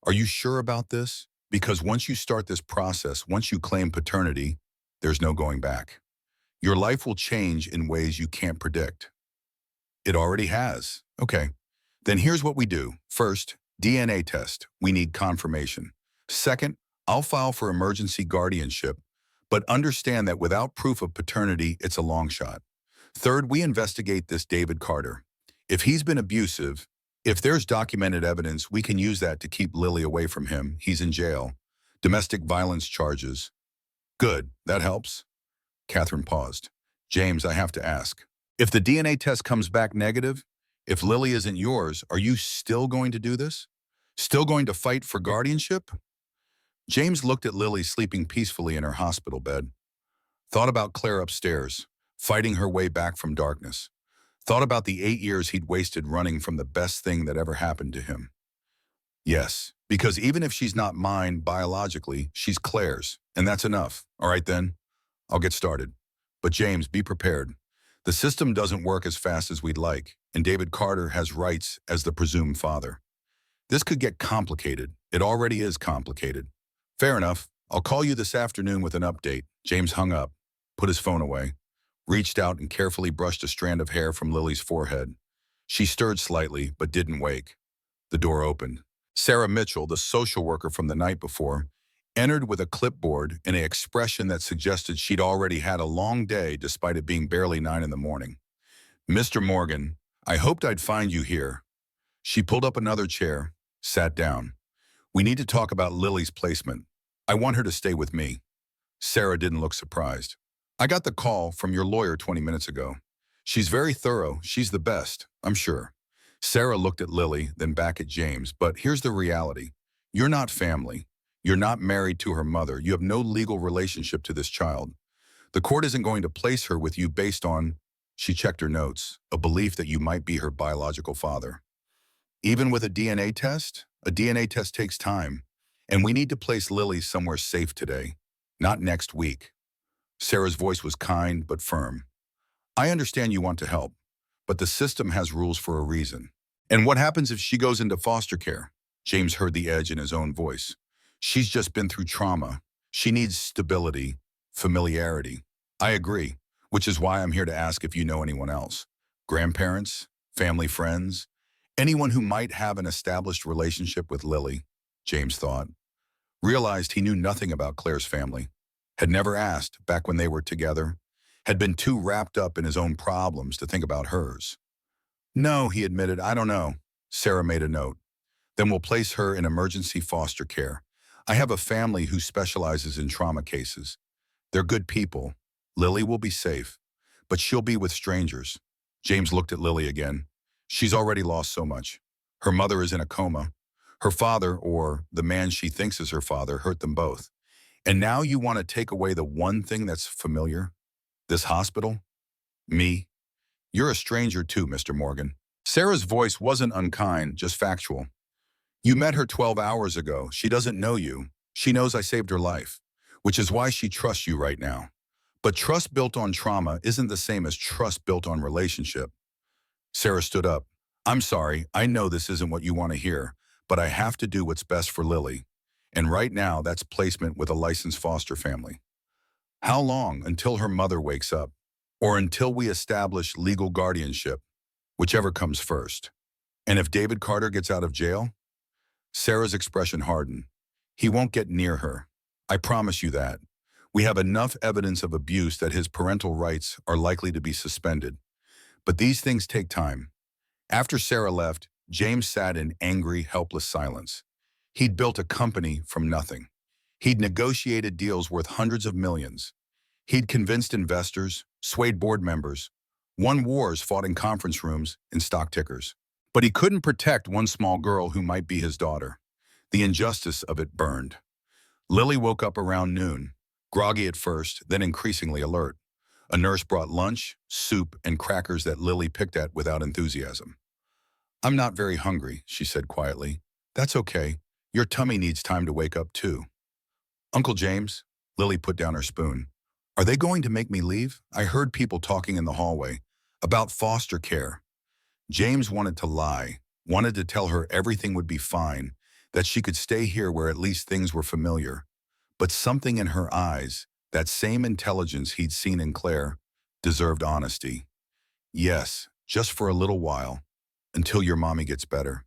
Are you sure about this? Because once you start this process, once you claim paternity, there's no going back. Your life will change in ways you can't predict. It already has. Okay. Then here's what we do. First, DNA test. We need confirmation. Second, I'll file for emergency guardianship, but understand that without proof of paternity, it's a long shot. Third, we investigate this David Carter. If he's been abusive, if there's documented evidence, we can use that to keep Lily away from him. He's in jail. Domestic violence charges. Good. That helps. Catherine paused. James, I have to ask. If the DNA test comes back negative, if Lily isn't yours, are you still going to do this? Still going to fight for guardianship? James looked at Lily sleeping peacefully in her hospital bed. Thought about Claire upstairs, fighting her way back from darkness. Thought about the 8 years he'd wasted running from the best thing that ever happened to him. Yes, because even if she's not mine biologically, she's Claire's, and that's enough. All right then, I'll get started. But James, be prepared. The system doesn't work as fast as we'd like, and David Carter has rights as the presumed father. This could get complicated. It already is complicated. Fair enough. I'll call you this afternoon with an update. James hung up, put his phone away, reached out and carefully brushed a strand of hair from Lily's forehead. She stirred slightly, but didn't wake. The door opened. Sarah Mitchell, the social worker from the night before, entered with a clipboard and an expression that suggested she'd already had a long day despite it being barely 9 in the morning. Mr. Morgan, I hoped I'd find you here. She pulled up another chair, sat down. We need to talk about Lily's placement. I want her to stay with me. Sarah didn't look surprised. I got the call from your lawyer 20 minutes ago. She's very thorough. She's the best, I'm sure. Sarah looked at Lily, then back at James. But here's the reality. You're not family. You're not married to her mother. You have no legal relationship to this child. The court isn't going to place her with you based on, she checked her notes, a belief that you might be her biological father. Even with a DNA test takes time. And we need to place Lily somewhere safe today, not next week. Sarah's voice was kind but firm. I understand you want to help, but the system has rules for a reason. And what happens if she goes into foster care? James heard the edge in his own voice. She's just been through trauma. She needs stability, familiarity. I agree, which is why I'm here to ask if you know anyone else. Grandparents, family friends, anyone who might have an established relationship with Lily, James thought. Realized he knew nothing about Claire's family. Had never asked back when they were together. Had been too wrapped up in his own problems to think about hers. No, he admitted, I don't know. Sarah made a note. Then we'll place her in emergency foster care. I have a family who specializes in trauma cases. They're good people. Lily will be safe, but she'll be with strangers. James looked at Lily again. She's already lost so much. Her mother is in a coma. Her father, or the man she thinks is her father, hurt them both. And now you want to take away the one thing that's familiar? This hospital? Me? You're a stranger too, Mr. Morgan. Sarah's voice wasn't unkind, just factual. You met her 12 hours ago. She doesn't know you. She knows I saved her life, which is why she trusts you right now. But trust built on trauma isn't the same as trust built on relationship. Sarah stood up. I'm sorry, I know this isn't what you want to hear, but I have to do what's best for Lily. And right now, that's placement with a licensed foster family. How long until her mother wakes up? Or until we establish legal guardianship, whichever comes first. And if David Carter gets out of jail? Sarah's expression hardened. He won't get near her. I promise you that. We have enough evidence of abuse that his parental rights are likely to be suspended. But these things take time. After Sarah left, James sat in angry, helpless silence. He'd built a company from nothing. He'd negotiated deals worth hundreds of millions. He'd convinced investors, swayed board members, won wars fought in conference rooms and stock tickers. But he couldn't protect one small girl who might be his daughter. The injustice of it burned. Lily woke up around noon, groggy at first, then increasingly alert. A nurse brought lunch, soup, and crackers that Lily picked at without enthusiasm. I'm not very hungry, she said quietly. That's okay. Your tummy needs time to wake up too. Uncle James, Lily put down her spoon. Are they going to make me leave? I heard people talking in the hallway about foster care. James wanted to lie, wanted to tell her everything would be fine, that she could stay here where at least things were familiar. But something in her eyes, that same intelligence he'd seen in Claire, deserved honesty. Yes, just for a little while, until your mommy gets better.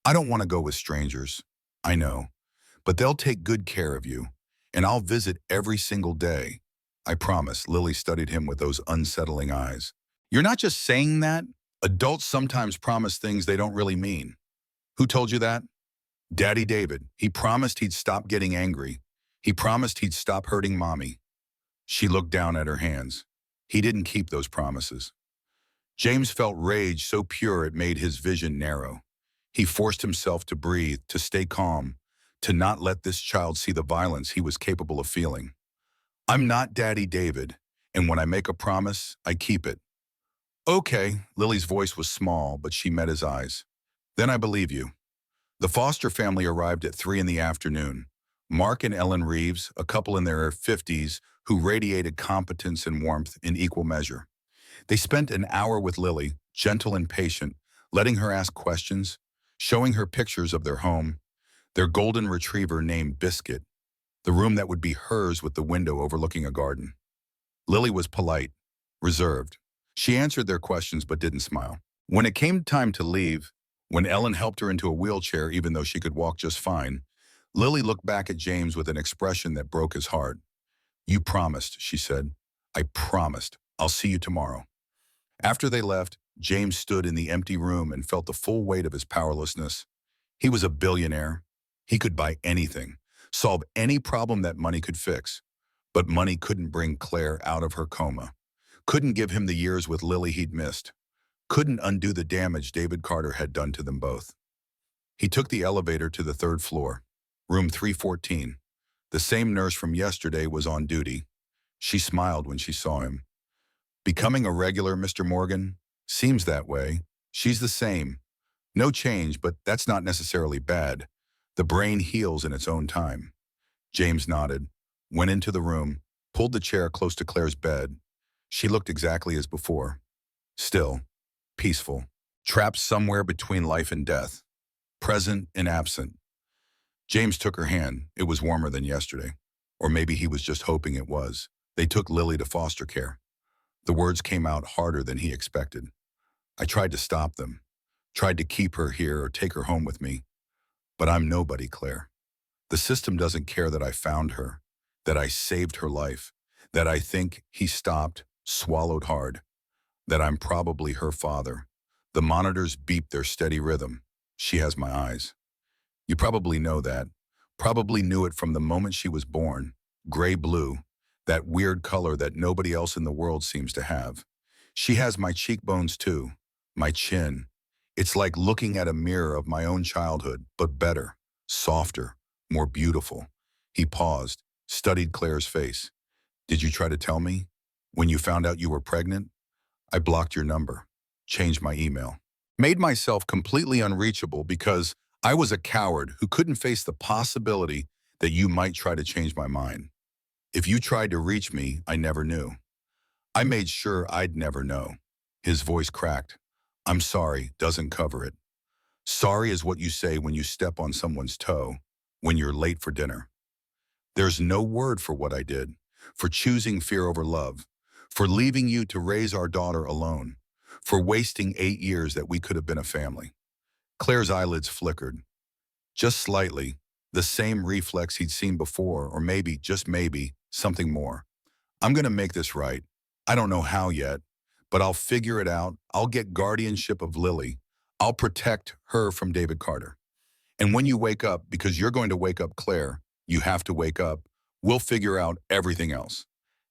I don't want to go with strangers. I know. But they'll take good care of you, and I'll visit every single day. I promise. Lily studied him with those unsettling eyes. You're not just saying that? Adults sometimes promise things they don't really mean. Who told you that? Daddy David. He promised he'd stop getting angry. He promised he'd stop hurting mommy. She looked down at her hands. He didn't keep those promises. James felt rage so pure it made his vision narrow. He forced himself to breathe, to stay calm, to not let this child see the violence he was capable of feeling. I'm not Daddy David, and when I make a promise, I keep it. Okay, Lily's voice was small, but she met his eyes. Then I believe you. The foster family arrived at 3 in the afternoon. Mark and Ellen Reeves, a couple in their 50s who radiated competence and warmth in equal measure. They spent an hour with Lily, gentle and patient, letting her ask questions, showing her pictures of their home, their golden retriever named Biscuit, the room that would be hers with the window overlooking a garden. Lily was polite, reserved. She answered their questions but didn't smile. When it came time to leave, when Ellen helped her into a wheelchair even though she could walk just fine, Lily looked back at James with an expression that broke his heart. You promised, she said. I promised. I'll see you tomorrow. After they left, James stood in the empty room and felt the full weight of his powerlessness. He was a billionaire. He could buy anything, solve any problem that money could fix. But money couldn't bring Claire out of her coma, couldn't give him the years with Lily he'd missed, couldn't undo the damage David Carter had done to them both. He took the elevator to the 3rd floor, room 314. The same nurse from yesterday was on duty. She smiled when she saw him. Becoming a regular, Mr. Morgan? Seems that way. She's the same. No change, but that's not necessarily bad. The brain heals in its own time. James nodded, went into the room, pulled the chair close to Claire's bed. She looked exactly as before. Still, peaceful, trapped somewhere between life and death, present and absent. James took her hand. It was warmer than yesterday. Or maybe he was just hoping it was. They took Lily to foster care. The words came out harder than he expected. I tried to stop them, tried to keep her here or take her home with me. But I'm nobody, Claire. The system doesn't care that I found her, that I saved her life, that I think he stopped, swallowed hard, that I'm probably her father. The monitors beep their steady rhythm. She has my eyes. You probably know that. Probably knew it from the moment she was born. Gray-blue. that weird color that nobody else in the world seems to have. She has my cheekbones too, my chin. It's like looking at a mirror of my own childhood, but better, softer, more beautiful. He paused, studied Claire's face. Did you try to tell me? When you found out you were pregnant? I blocked your number, changed my email, made myself completely unreachable because I was a coward who couldn't face the possibility that you might try to change my mind. If you tried to reach me, I never knew. I made sure I'd never know. His voice cracked. I'm sorry doesn't cover it. Sorry is what you say when you step on someone's toe, when you're late for dinner. There's no word for what I did, for choosing fear over love, for leaving you to raise our daughter alone, for wasting 8 years that we could have been a family. Claire's eyelids flickered. Just slightly, the same reflex he'd seen before, or maybe, just maybe, something more. I'm going to make this right. I don't know how yet, but I'll figure it out. I'll get guardianship of Lily. I'll protect her from David Carter. And when you wake up, because you're going to wake up Claire, you have to wake up, we'll figure out everything else.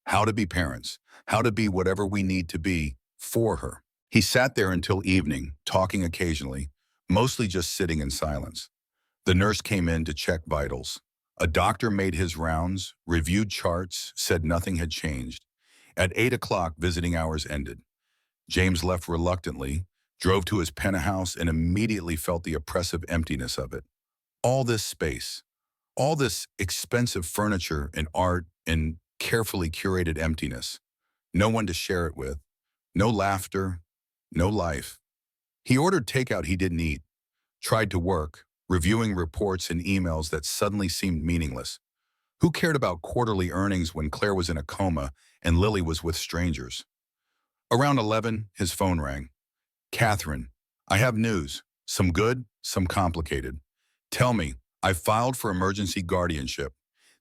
How to be parents, how to be whatever we need to be for her. He sat there until evening, talking occasionally, mostly just sitting in silence. The nurse came in to check vitals. A doctor made his rounds, reviewed charts, said nothing had changed. At 8 o'clock, visiting hours ended. James left reluctantly, drove to his penthouse, and immediately felt the oppressive emptiness of it. All this space, all this expensive furniture and art and carefully curated emptiness. No one to share it with. No laughter, no life. He ordered takeout he didn't eat, tried to work, reviewing reports and emails that suddenly seemed meaningless. Who cared about quarterly earnings when Claire was in a coma and Lily was with strangers? Around 11, his phone rang. Catherine, I have news. Some good, some complicated. Tell me, I've filed for emergency guardianship.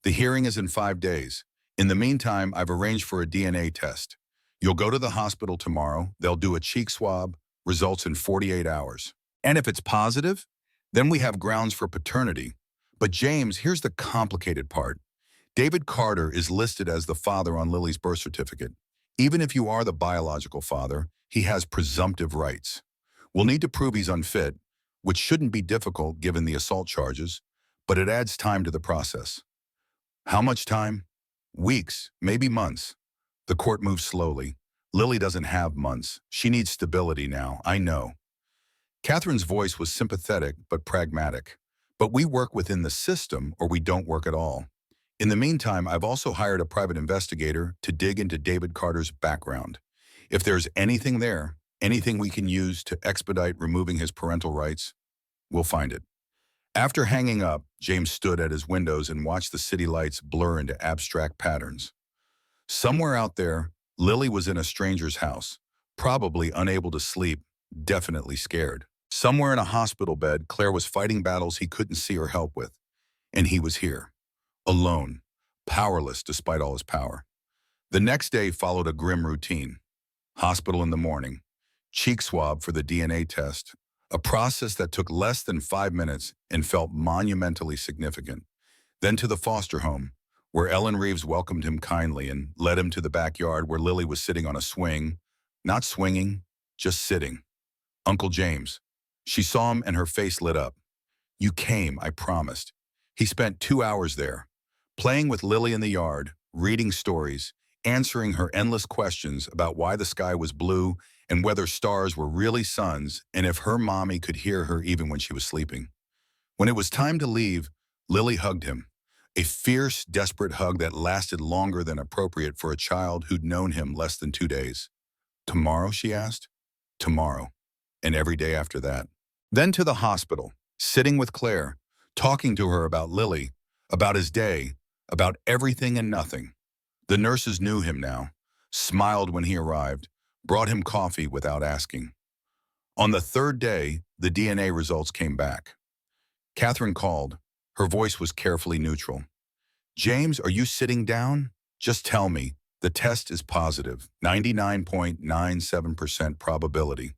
The hearing is in 5 days. In the meantime, I've arranged for a DNA test. You'll go to the hospital tomorrow. They'll do a cheek swab, results in 48 hours. And if it's positive, then we have grounds for paternity. But James, here's the complicated part. David Carter is listed as the father on Lily's birth certificate. Even if you are the biological father, he has presumptive rights. We'll need to prove he's unfit, which shouldn't be difficult given the assault charges, but it adds time to the process. How much time? Weeks, maybe months. The court moves slowly. Lily doesn't have months. She needs stability now, I know. Catherine's voice was sympathetic but pragmatic. But we work within the system or we don't work at all. In the meantime, I've also hired a private investigator to dig into David Carter's background. If there's anything there, anything we can use to expedite removing his parental rights, we'll find it. After hanging up, James stood at his windows and watched the city lights blur into abstract patterns. Somewhere out there, Lily was in a stranger's house, probably unable to sleep, definitely scared. Somewhere in a hospital bed, Claire was fighting battles he couldn't see or help with. And he was here, alone, powerless despite all his power. The next day followed a grim routine. Hospital in the morning, cheek swab for the DNA test, a process that took less than 5 minutes and felt monumentally significant. Then to the foster home, where Ellen Reeves welcomed him kindly and led him to the backyard where Lily was sitting on a swing, not swinging, just sitting. Uncle James. She saw him and her face lit up. You came, I promised. He spent 2 hours there, playing with Lily in the yard, reading stories, answering her endless questions about why the sky was blue and whether stars were really suns and if her mommy could hear her even when she was sleeping. When it was time to leave, Lily hugged him, a fierce, desperate hug that lasted longer than appropriate for a child who'd known him less than 2 days. Tomorrow, she asked? Tomorrow, and every day after that. Then to the hospital, sitting with Claire, talking to her about Lily, about his day, about everything and nothing. The nurses knew him now, smiled when he arrived, brought him coffee without asking. On the 3rd day, the DNA results came back. Catherine called. Her voice was carefully neutral. James, are you sitting down? Just tell me. The test is positive, 99.97% probability.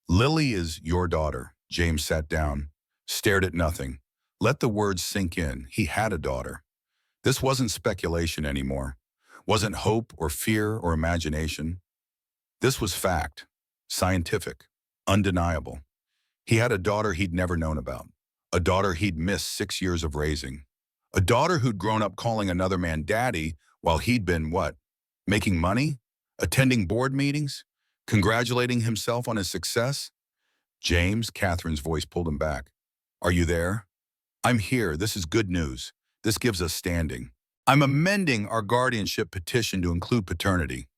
Lily is your daughter. James sat down, stared at nothing. Let the words sink in. He had a daughter. This wasn't speculation anymore. Wasn't hope or fear or imagination. This was fact, scientific, undeniable. He had a daughter he'd never known about, a daughter he'd missed 6 years of raising, a daughter who'd grown up calling another man daddy while he'd been what? Making money? Attending board meetings? Congratulating himself on his success? James, Catherine's voice pulled him back. Are you there? I'm here. This is good news. This gives us standing. I'm amending our guardianship petition to include paternity.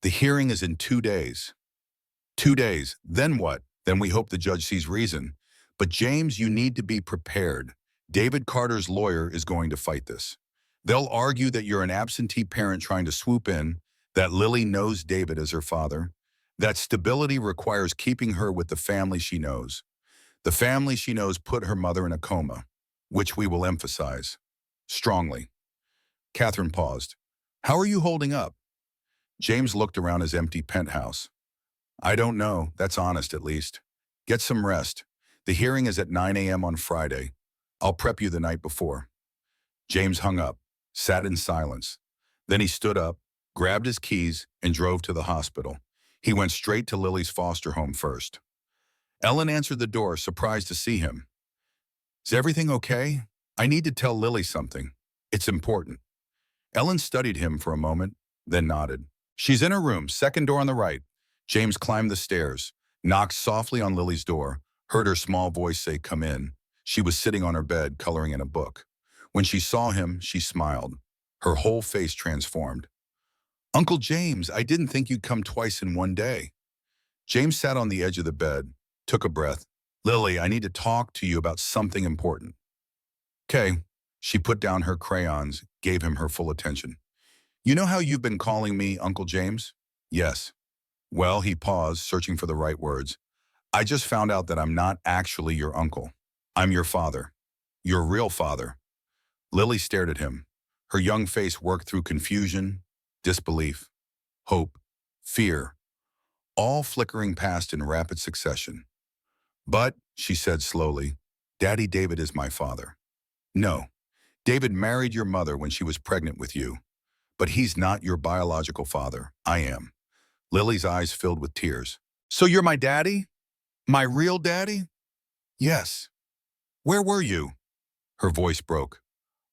The hearing is in 2 days. 2 days. Then what? Then we hope the judge sees reason. But James, you need to be prepared. David Carter's lawyer is going to fight this. They'll argue that you're an absentee parent trying to swoop in, that Lily knows David as her father, that stability requires keeping her with the family she knows. The family she knows put her mother in a coma, which we will emphasize strongly. Catherine paused. How are you holding up? James looked around his empty penthouse. I don't know. That's honest, at least. Get some rest. The hearing is at 9 a.m. on Friday. I'll prep you the night before. James hung up, sat in silence. Then he stood up, grabbed his keys, and drove to the hospital. He went straight to Lily's foster home first. Ellen answered the door, surprised to see him. Is everything okay? I need to tell Lily something. It's important. Ellen studied him for a moment, then nodded. She's in her room, second door on the right. James climbed the stairs, knocked softly on Lily's door, heard her small voice say, come in. She was sitting on her bed, coloring in a book. When she saw him, she smiled. Her whole face transformed. Uncle James, I didn't think you'd come twice in one day. James sat on the edge of the bed, took a breath. Lily, I need to talk to you about something important. Okay. She put down her crayons, gave him her full attention. You know how you've been calling me Uncle James? Yes. Well, he paused, searching for the right words. I just found out that I'm not actually your uncle. I'm your father. Your real father. Lily stared at him. Her young face worked through confusion, disbelief, hope, fear, all flickering past in rapid succession. But, she said slowly, Daddy David is my father. No, David married your mother when she was pregnant with you. But he's not your biological father. I am. Lily's eyes filled with tears. So you're my daddy? My real daddy? Yes. Where were you? Her voice broke.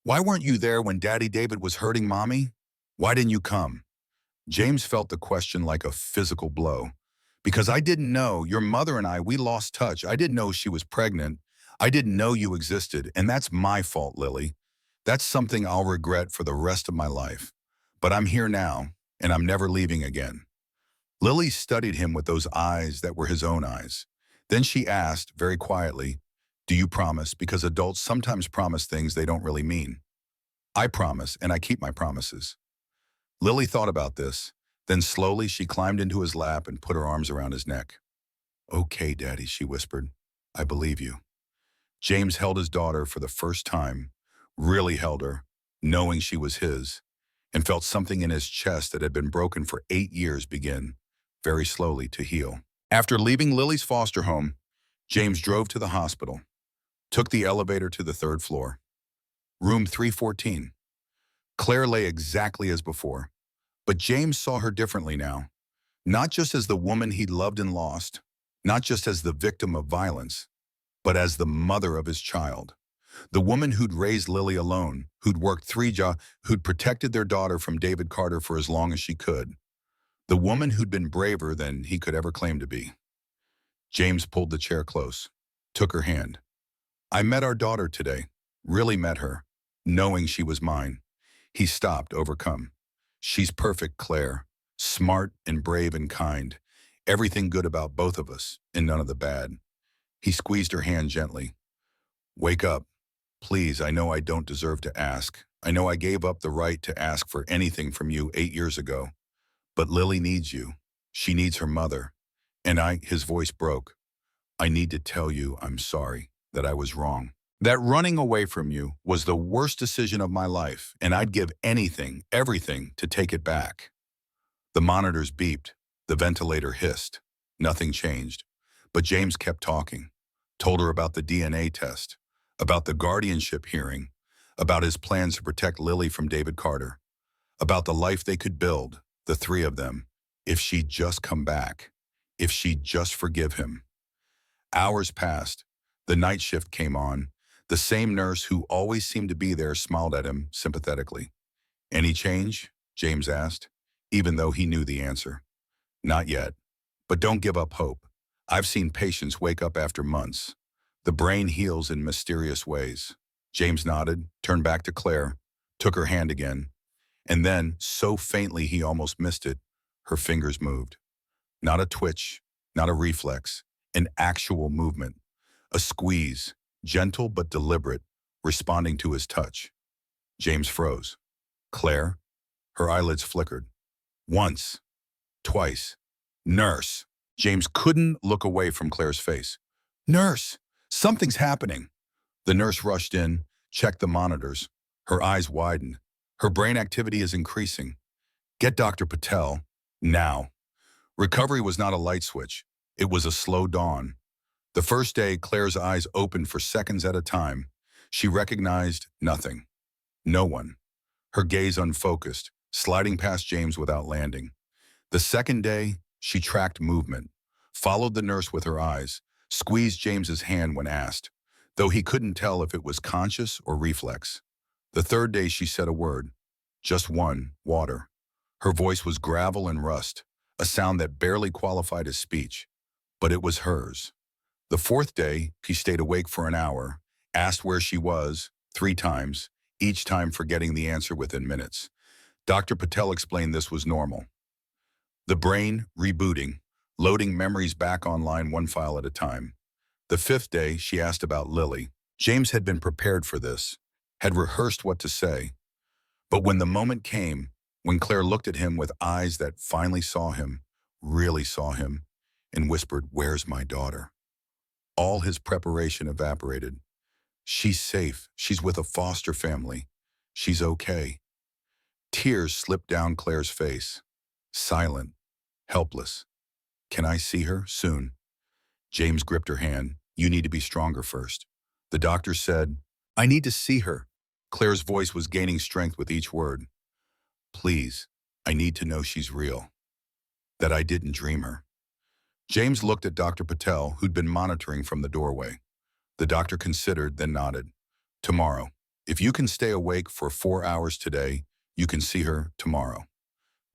Why weren't you there when Daddy David was hurting Mommy? Why didn't you come? James felt the question like a physical blow. Because I didn't know, your mother and I, we lost touch. I didn't know she was pregnant. I didn't know you existed, and that's my fault, Lily. That's something I'll regret for the rest of my life. But I'm here now, and I'm never leaving again. Lily studied him with those eyes that were his own eyes. Then she asked, very quietly, do you promise? Because adults sometimes promise things they don't really mean. I promise, and I keep my promises. Lily thought about this. Then slowly she climbed into his lap and put her arms around his neck. Okay, Daddy, she whispered. I believe you. James held his daughter for the first time, really held her, knowing she was his, and felt something in his chest that had been broken for 8 years begin, very slowly, to heal. After leaving Lily's foster home, James drove to the hospital, took the elevator to the 3rd floor. Room 314. Claire lay exactly as before, but James saw her differently now, not just as the woman he'd loved and lost, not just as the victim of violence, but as the mother of his child. The woman who'd raised Lily alone, who'd worked 3 jobs, who'd protected their daughter from David Carter for as long as she could. The woman who'd been braver than he could ever claim to be. James pulled the chair close, took her hand. I met our daughter today, really met her, knowing she was mine. He stopped, overcome. She's perfect, Claire, smart and brave and kind. Everything good about both of us, and none of the bad. He squeezed her hand gently. Wake up. Please, I know I don't deserve to ask. I know I gave up the right to ask for anything from you 8 years ago. But Lily needs you. She needs her mother. And his voice broke. I need to tell you I'm sorry, that I was wrong. That running away from you was the worst decision of my life, and I'd give anything, everything, to take it back. The monitors beeped. The ventilator hissed. Nothing changed. But James kept talking. Told her about the DNA test, about the guardianship hearing, about his plans to protect Lily from David Carter. about the life they could build, the three of them, if she'd just come back, if she'd just forgive him. Hours passed. The night shift came on. The same nurse who always seemed to be there smiled at him sympathetically. "Any change?" James asked, even though he knew the answer. "Not yet. But don't give up hope. I've seen patients wake up after months. The brain heals in mysterious ways." James nodded, turned back to Claire, took her hand again, and then, so faintly he almost missed it, her fingers moved. Not a twitch, not a reflex, an actual movement. A squeeze, gentle but deliberate, responding to his touch. James froze. "Claire?" Her eyelids flickered. "Once. Twice. Nurse." James couldn't look away from Claire's face. "Nurse! Something's happening." The nurse rushed in, checked the monitors. Her eyes widened. "Her brain activity is increasing. Get Dr. Patel. Now." Recovery was not a light switch. It was a slow dawn. The first day, Claire's eyes opened for seconds at a time. She recognized nothing. No one. Her gaze unfocused, sliding past James without landing. The second day, she tracked movement, followed the nurse with her eyes, squeezed James's hand when asked, though he couldn't tell if it was conscious or reflex. The third day, she said a word. Just one, water. Her voice was gravel and rust, a sound that barely qualified as speech, but it was hers. The fourth day, he stayed awake for an hour, asked where she was 3 times, each time forgetting the answer within minutes. Dr. Patel explained this was normal. The brain rebooting, loading memories back online one file at a time. The fifth day, she asked about Lily. James had been prepared for this, had rehearsed what to say. But when the moment came, when Claire looked at him with eyes that finally saw him, really saw him, and whispered, "Where's my daughter?" all his preparation evaporated. "She's safe. She's with a foster family. She's okay." Tears slipped down Claire's face. Silent, helpless. "Can I see her? Soon." James gripped her hand. "You need to be stronger first." The doctor said, "I need to see her." Claire's voice was gaining strength with each word. "Please, I need to know she's real. That I didn't dream her." James looked at Dr. Patel, who'd been monitoring from the doorway. The doctor considered, then nodded. "Tomorrow. If you can stay awake for 4 hours today, you can see her tomorrow."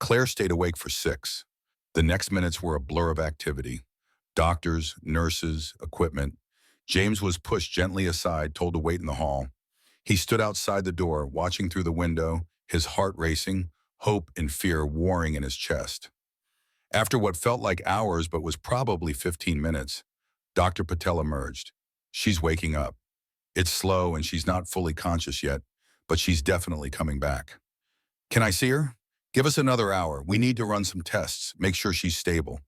Claire stayed awake for 6. The next minutes were a blur of activity. Doctors, nurses, equipment. James was pushed gently aside, told to wait in the hall. He stood outside the door, watching through the window, his heart racing, hope and fear warring in his chest. After what felt like hours but was probably 15 minutes, Dr. Patel emerged. "She's waking up. It's slow and she's not fully conscious yet, but she's definitely coming back." "Can I see her?" "Give us another hour. We need to run some tests, make sure she's stable."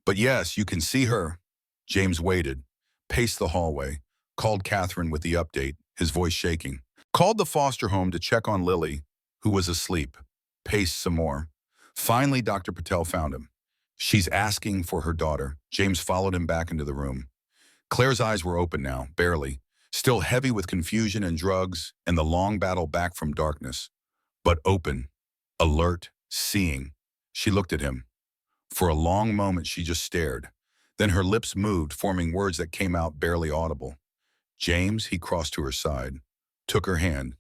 "But yes, you can see her." James waited, paced the hallway, called Catherine with the update, his voice shaking. Called the foster home to check on Lily, who was asleep. Paced some more. Finally, Dr. Patel found him. "She's asking for her daughter." James followed him back into the room. Claire's eyes were open now, barely, still heavy with confusion and drugs and the long battle back from darkness. But open, alert, seeing. She looked at him. For a long moment she just stared. Then her lips moved, forming words that came out barely audible. "James," he crossed to her side, took her hand.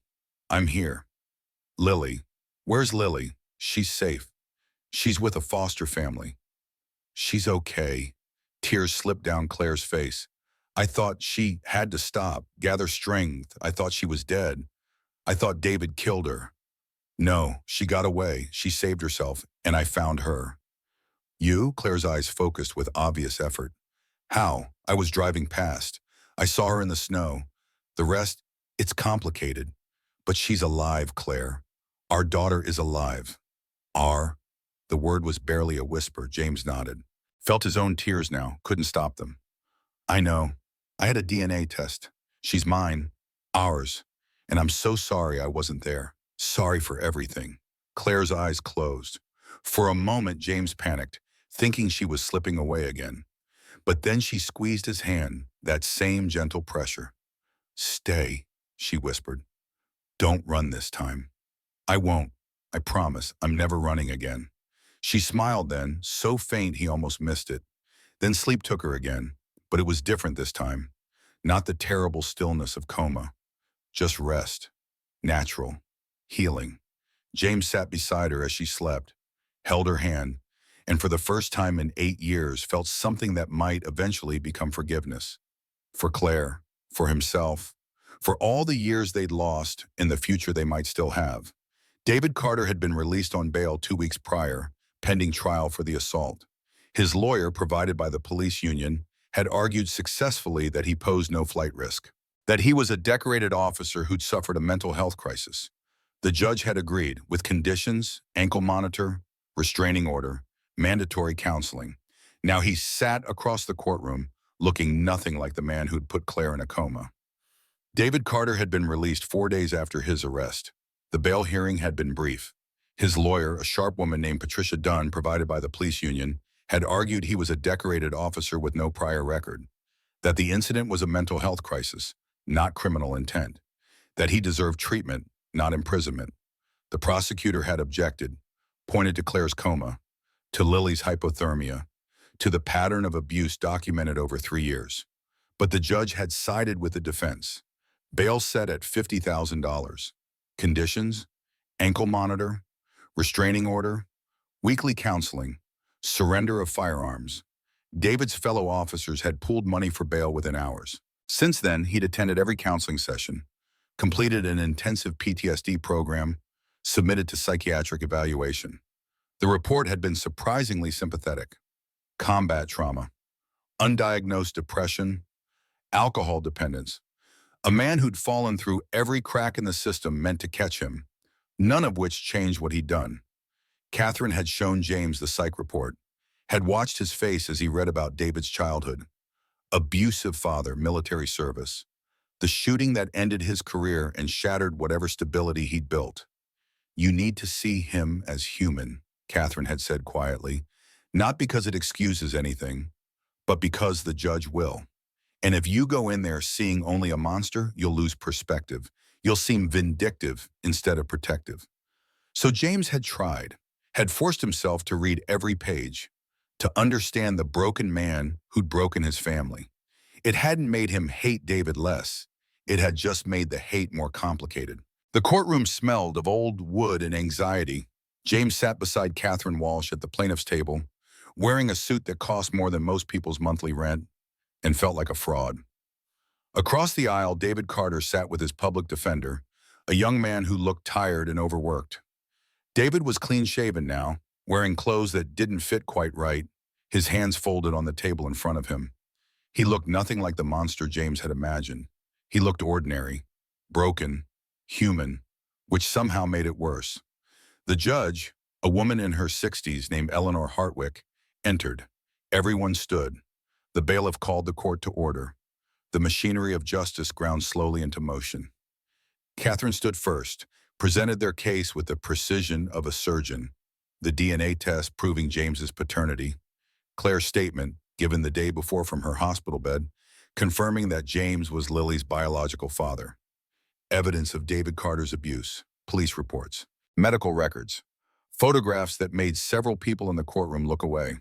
"I'm here." "Lily. Where's Lily?" "She's safe. She's with a foster family." "She's okay." Tears slipped down Claire's face. "I thought she had to stop, gather strength. I thought she was dead. I thought David killed her." "No, she got away. She saved herself, and I found her." "You?" Claire's eyes focused with obvious effort. "How?" "I was driving past. I saw her in the snow. The rest, it's complicated. But she's alive, Claire. Our daughter is alive." "Our?" The word was barely a whisper. James nodded. Felt his own tears now, couldn't stop them. "I know. I had a DNA test. She's mine. Ours. And I'm so sorry I wasn't there. Sorry for everything." Claire's eyes closed. For a moment, James panicked, thinking she was slipping away again. But then she squeezed his hand, that same gentle pressure. "Stay," she whispered. "Don't run this time." "I won't. I promise, I'm never running again." She smiled then, so faint he almost missed it. Then sleep took her again, but it was different this time. Not the terrible stillness of coma, just rest, natural, healing. James sat beside her as she slept, held her hand, and for the first time in 8 years felt something that might eventually become forgiveness. For Claire, for himself, for all the years they'd lost and the future they might still have. David Carter had been released on bail 2 weeks prior, pending trial for the assault. His lawyer, provided by the police union, had argued successfully that he posed no flight risk, that he was a decorated officer who'd suffered a mental health crisis. The judge had agreed, with conditions, ankle monitor, restraining order, mandatory counseling. Now he sat across the courtroom, looking nothing like the man who'd put Claire in a coma. David Carter had been released 4 days after his arrest. The bail hearing had been brief. His lawyer, a sharp woman named Patricia Dunn, provided by the police union, had argued he was a decorated officer with no prior record, that the incident was a mental health crisis, not criminal intent, that he deserved treatment, not imprisonment. The prosecutor had objected, pointed to Claire's coma, to Lily's hypothermia, to the pattern of abuse documented over 3 years. But the judge had sided with the defense. Bail set at $50,000. Conditions: ankle monitor, restraining order, weekly counseling, surrender of firearms. David's fellow officers had pooled money for bail within hours. Since then, he'd attended every counseling session, completed an intensive PTSD program, submitted to psychiatric evaluation. The report had been surprisingly sympathetic. Combat trauma, undiagnosed depression, alcohol dependence. A man who'd fallen through every crack in the system meant to catch him, none of which changed what he'd done. Catherine had shown James the psych report, had watched his face as he read about David's childhood. Abusive father, military service. The shooting that ended his career and shattered whatever stability he'd built. "You need to see him as human," Catherine had said quietly, "not because it excuses anything, but because the judge will. And if you go in there seeing only a monster, you'll lose perspective. You'll seem vindictive instead of protective." So James had tried, had forced himself to read every page, to understand the broken man who'd broken his family. It hadn't made him hate David less. It had just made the hate more complicated. The courtroom smelled of old wood and anxiety. James sat beside Catherine Walsh at the plaintiff's table, wearing a suit that cost more than most people's monthly rent, and felt like a fraud. Across the aisle, David Carter sat with his public defender, a young man who looked tired and overworked. David was clean-shaven now, wearing clothes that didn't fit quite right, his hands folded on the table in front of him. He looked nothing like the monster James had imagined. He looked ordinary, broken, human, which somehow made it worse. The judge, a woman in her 60s named Eleanor Hartwick, entered. Everyone stood. The bailiff called the court to order. The machinery of justice ground slowly into motion. Catherine stood first, presented their case with the precision of a surgeon, the DNA test proving James's paternity, Claire's statement, given the day before from her hospital bed, confirming that James was Lily's biological father, evidence of David Carter's abuse, police reports, medical records, photographs that made several people in the courtroom look away.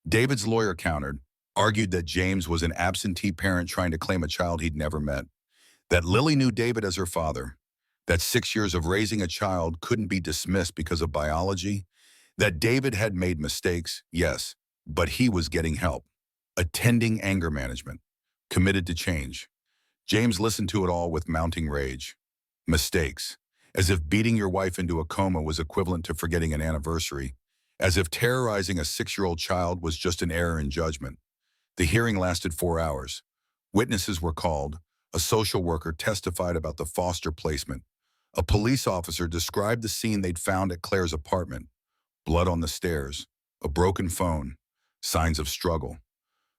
David's lawyer countered, argued that James was an absentee parent trying to claim a child he'd never met, that Lily knew David as her father, that 6 years of raising a child couldn't be dismissed because of biology, that David had made mistakes, yes, but he was getting help, attending anger management, committed to change. James listened to it all with mounting rage. Mistakes, as if beating your wife into a coma was equivalent to forgetting an anniversary, as if terrorizing a 6-year-old child was just an error in judgment. The hearing lasted 4 hours. Witnesses were called. A social worker testified about the foster placement. A police officer described the scene they'd found at Claire's apartment. Blood on the stairs, a broken phone, signs of struggle.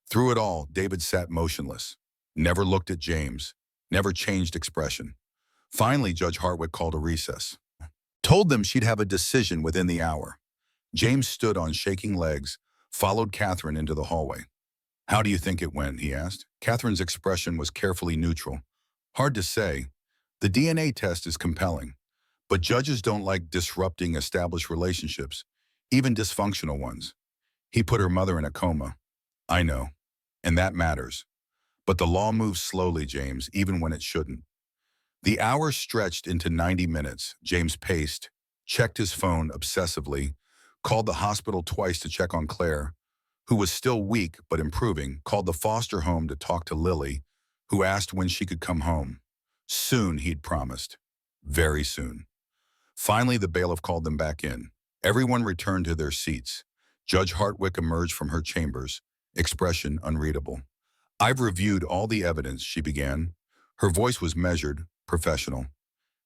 Through it all, David sat motionless, never looked at James, never changed expression. Finally, Judge Hartwick called a recess. Told them she'd have a decision within the hour. James stood on shaking legs, followed Catherine into the hallway. "How do you think it went?" he asked. Catherine's expression was carefully neutral. "Hard to say. The DNA test is compelling. But judges don't like disrupting established relationships, even dysfunctional ones. He put her mother in a coma. I know, and that matters. But the law moves slowly, James, even when it shouldn't. The hours stretched into 90 minutes. James paced, checked his phone obsessively, called the hospital twice to check on Claire, who was still weak but improving, called the foster home to talk to Lily, who asked when she could come home. Soon, he'd promised. Very soon. Finally, the bailiff called them back in. Everyone returned to their seats. Judge Hartwick emerged from her chambers, expression unreadable. I've reviewed all the evidence, she began. Her voice was measured, professional.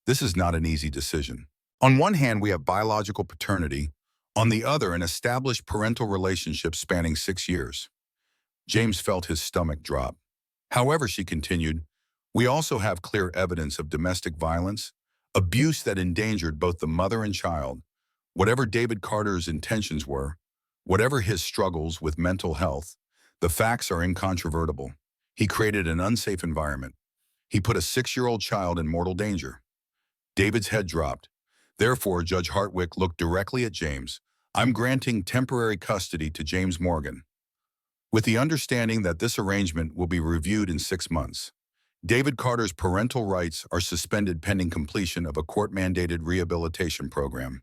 This is not an easy decision. On one hand, we have biological paternity. On the other, an established parental relationship spanning 6 years. James felt his stomach drop. However, she continued, we also have clear evidence of domestic violence, abuse that endangered both the mother and child. Whatever David Carter's intentions were, whatever his struggles with mental health, the facts are incontrovertible. He created an unsafe environment. He put a 6-year-old child in mortal danger. David's head dropped. Therefore, Judge Hartwick looked directly at James. I'm granting temporary custody to James Morgan, with the understanding that this arrangement will be reviewed in 6 months. David Carter's parental rights are suspended pending completion of a court-mandated rehabilitation program.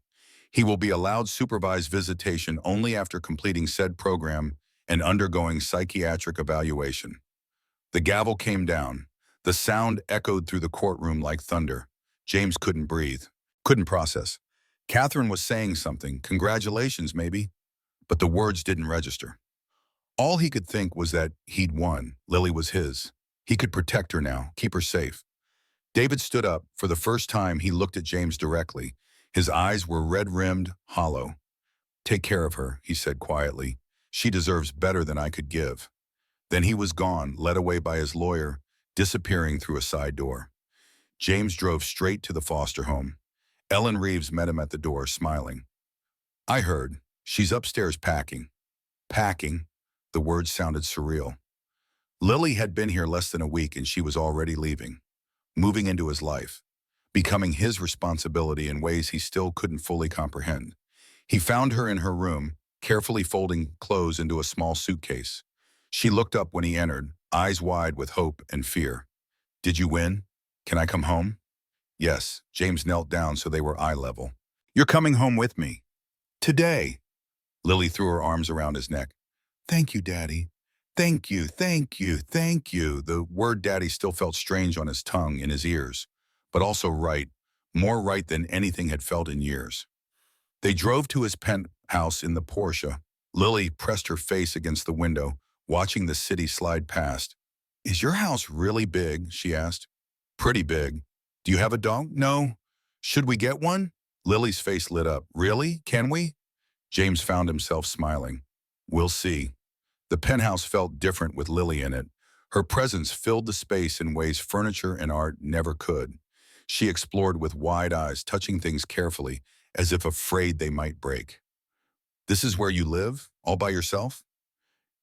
He will be allowed supervised visitation only after completing said program and undergoing psychiatric evaluation. The gavel came down. The sound echoed through the courtroom like thunder. James couldn't breathe, couldn't process. Catherine was saying something, congratulations maybe, but the words didn't register. All he could think was that he'd won. Lily was his. He could protect her now, keep her safe. David stood up. For the first time, he looked at James directly. His eyes were red-rimmed, hollow. Take care of her, he said quietly. She deserves better than I could give. Then he was gone, led away by his lawyer, disappearing through a side door. James drove straight to the foster home. Ellen Reeves met him at the door, smiling. I heard. She's upstairs packing. Packing? The words sounded surreal. Lily had been here less than a week and she was already leaving, moving into his life, becoming his responsibility in ways he still couldn't fully comprehend. He found her in her room, carefully folding clothes into a small suitcase. She looked up when he entered, eyes wide with hope and fear. Did you win? Can I come home? Yes. James knelt down so they were eye level. You're coming home with me. Today. Lily threw her arms around his neck. Thank you, Daddy. Thank you, thank you, thank you. The word Daddy still felt strange on his tongue, in his ears, but also right, more right than anything had felt in years. They drove to his penthouse in the Porsche. Lily pressed her face against the window, watching the city slide past. Is your house really big? She asked. Pretty big. Do you have a dog? No. Should we get one? Lily's face lit up. Really? Can we? James found himself smiling. We'll see. The penthouse felt different with Lily in it. Her presence filled the space in ways furniture and art never could. She explored with wide eyes, touching things carefully, as if afraid they might break. This is where you live? All by yourself?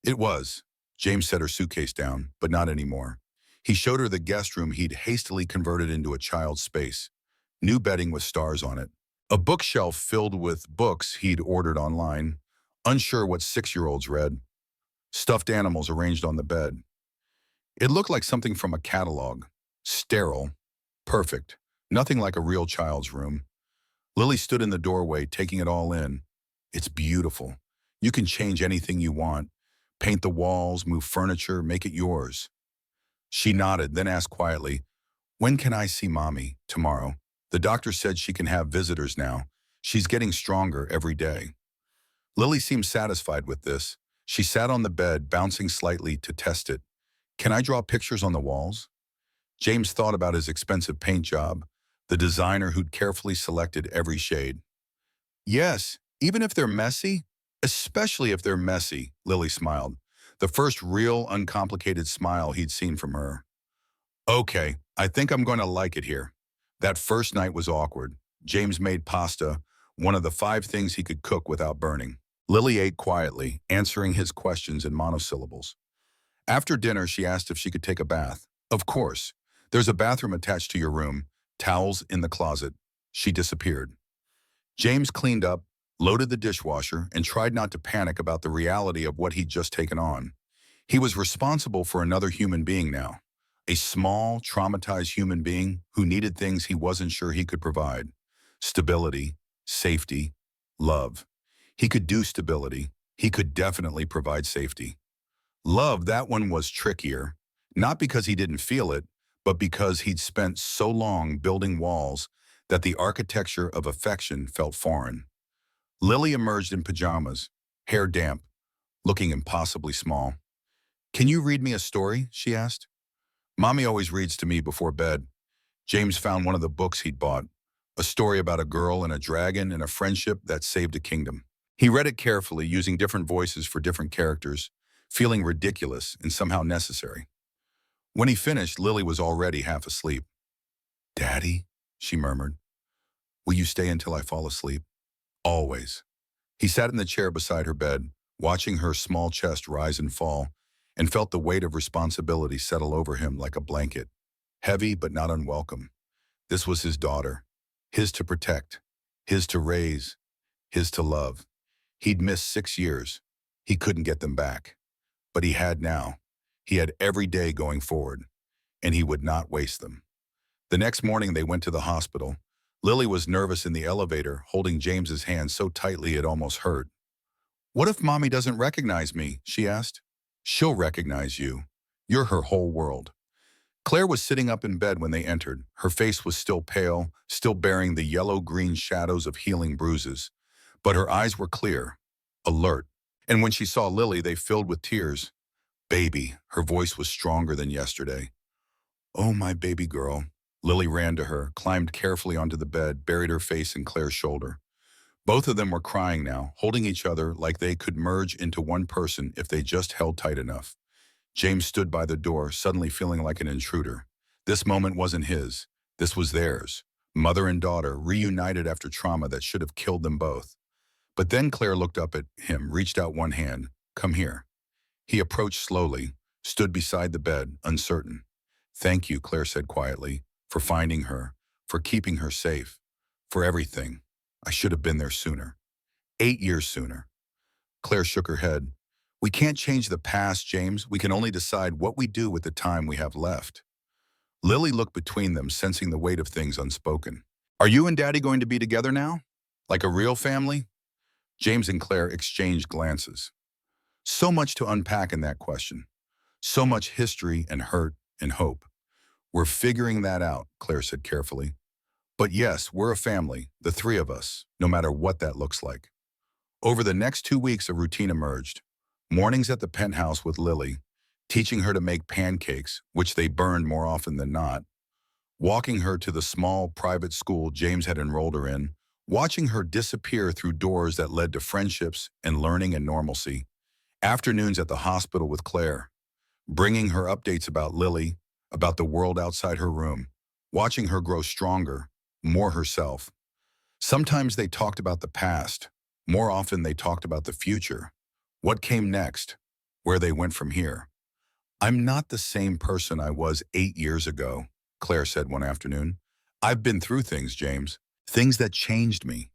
It was. James set her suitcase down, but not anymore. He showed her the guest room he'd hastily converted into a child's space. New bedding with stars on it. A bookshelf filled with books he'd ordered online, unsure what 6-year-olds read. Stuffed animals arranged on the bed. It looked like something from a catalog. Sterile. Perfect. Nothing like a real child's room. Lily stood in the doorway, taking it all in. It's beautiful. You can change anything you want. Paint the walls, move furniture, make it yours. She nodded, then asked quietly, when can I see Mommy? Tomorrow. The doctor said she can have visitors now. She's getting stronger every day. Lily seemed satisfied with this. She sat on the bed, bouncing slightly to test it. Can I draw pictures on the walls? James thought about his expensive paint job, the designer who'd carefully selected every shade. Yes, even if they're messy, especially if they're messy, Lily smiled. The first real, uncomplicated smile he'd seen from her. Okay, I think I'm going to like it here. That first night was awkward. James made pasta, one of the 5 things he could cook without burning. Lily ate quietly, answering his questions in monosyllables. After dinner, she asked if she could take a bath. Of course. There's a bathroom attached to your room, towels in the closet. She disappeared. James cleaned up, loaded the dishwasher, and tried not to panic about the reality of what he'd just taken on. He was responsible for another human being now. A small, traumatized human being who needed things he wasn't sure he could provide. Stability, safety, love. He could do stability. He could definitely provide safety. Love, that one was trickier. Not because he didn't feel it, but because he'd spent so long building walls that the architecture of affection felt foreign. Lily emerged in pajamas, hair damp, looking impossibly small. "Can you read me a story?" she asked. "Mommy always reads to me before bed." James found one of the books he'd bought, a story about a girl and a dragon and a friendship that saved a kingdom. He read it carefully, using different voices for different characters, feeling ridiculous and somehow necessary. When he finished, Lily was already half asleep. "Daddy," she murmured, "will you stay until I fall asleep?" "Always." He sat in the chair beside her bed, watching her small chest rise and fall, and felt the weight of responsibility settle over him like a blanket. Heavy but not unwelcome. This was his daughter. His to protect. His to raise. His to love. He'd missed 6 years. He couldn't get them back. But he had now. He had every day going forward, and he would not waste them. The next morning they went to the hospital. Lily was nervous in the elevator, holding James's hand so tightly it almost hurt. "What if Mommy doesn't recognize me?" she asked. "She'll recognize you. You're her whole world." Claire was sitting up in bed when they entered. Her face was still pale, still bearing the yellow-green shadows of healing bruises. But her eyes were clear, alert. And when she saw Lily, they filled with tears. "Baby," her voice was stronger than yesterday. "Oh, my baby girl." Lily ran to her, climbed carefully onto the bed, buried her face in Claire's shoulder. Both of them were crying now, holding each other like they could merge into one person if they just held tight enough. James stood by the door, suddenly feeling like an intruder. This moment wasn't his. This was theirs. Mother and daughter, reunited after trauma that should have killed them both. But then Claire looked up at him, reached out one hand. "Come here." He approached slowly, stood beside the bed, uncertain. "Thank you," Claire said quietly, "for finding her, for keeping her safe, for everything. I should have been there sooner. 8 years sooner." Claire shook her head. "We can't change the past, James. We can only decide what we do with the time we have left." Lily looked between them, sensing the weight of things unspoken. "Are you and Daddy going to be together now? Like a real family?" James and Claire exchanged glances. So much to unpack in that question. So much history and hurt and hope. "We're figuring that out," Claire said carefully. "But yes, we're a family, the three of us, no matter what that looks like." Over the next 2 weeks, a routine emerged. Mornings at the penthouse with Lily, teaching her to make pancakes, which they burned more often than not. Walking her to the small private school James had enrolled her in. Watching her disappear through doors that led to friendships and learning and normalcy. Afternoons at the hospital with Claire. Bringing her updates about Lily, about the world outside her room. Watching her grow stronger, more herself. Sometimes they talked about the past. More often they talked about the future. What came next? Where they went from here. "I'm not the same person I was 8 years ago," Claire said one afternoon. "I've been through things, James. Things that changed me."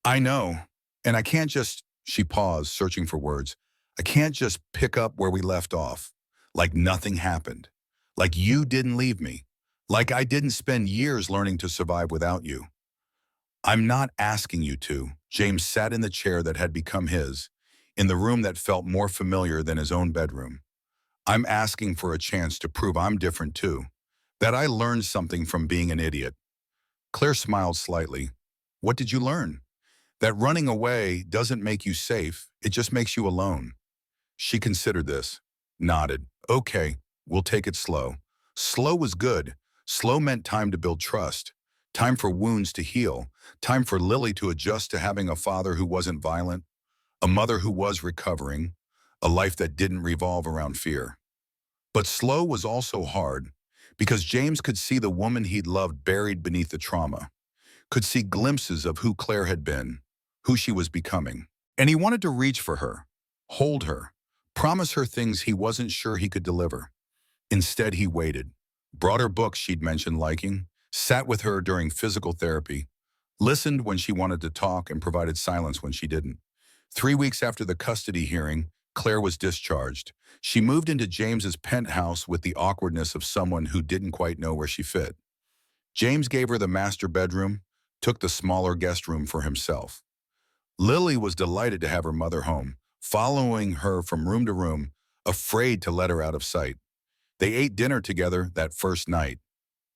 "I know. And I can't just—" She paused, searching for words. "I can't just pick up where we left off. Like nothing happened. Like you didn't leave me. Like I didn't spend years learning to survive without you." "I'm not asking you to." James sat in the chair that had become his, in the room that felt more familiar than his own bedroom. "I'm asking for a chance to prove I'm different too. That I learned something from being an idiot." Claire smiled slightly. "What did you learn?" "That running away doesn't make you safe, it just makes you alone." She considered this, nodded. "Okay, we'll take it slow." Slow was good. Slow meant time to build trust, time for wounds to heal, time for Lily to adjust to having a father who wasn't violent, a mother who was recovering, a life that didn't revolve around fear. But slow was also hard, because James could see the woman he'd loved buried beneath the trauma, could see glimpses of who Claire had been, who she was becoming. And he wanted to reach for her, hold her, promise her things he wasn't sure he could deliver. Instead, he waited, brought her books she'd mentioned liking, sat with her during physical therapy, listened when she wanted to talk, and provided silence when she didn't. 3 weeks after the custody hearing, Claire was discharged. She moved into James's penthouse with the awkwardness of someone who didn't quite know where she fit. James gave her the master bedroom, took the smaller guest room for himself. Lily was delighted to have her mother home, following her from room to room, afraid to let her out of sight. They ate dinner together that first night,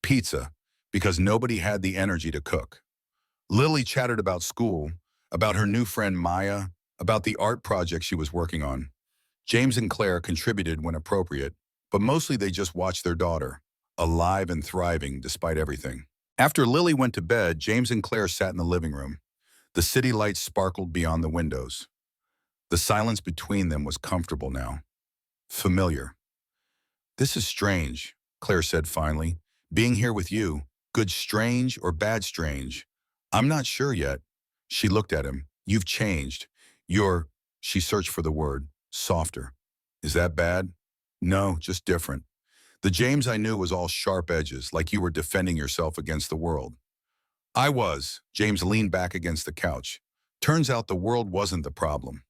pizza, because nobody had the energy to cook. Lily chatted about school, about her new friend Maya, about the art project she was working on. James and Claire contributed when appropriate, but mostly they just watched their daughter, alive and thriving despite everything. After Lily went to bed, James and Claire sat in the living room. The city lights sparkled beyond the windows. The silence between them was comfortable now, familiar. "This is strange," Claire said finally. "Being here with you, good strange or bad strange? I'm not sure yet." She looked at him. "You've changed. You're," she searched for the word, "softer." "Is that bad?" "No, just different. The James I knew was all sharp edges, like you were defending yourself against the world." "I was." James leaned back against the couch. "Turns out the world wasn't the problem."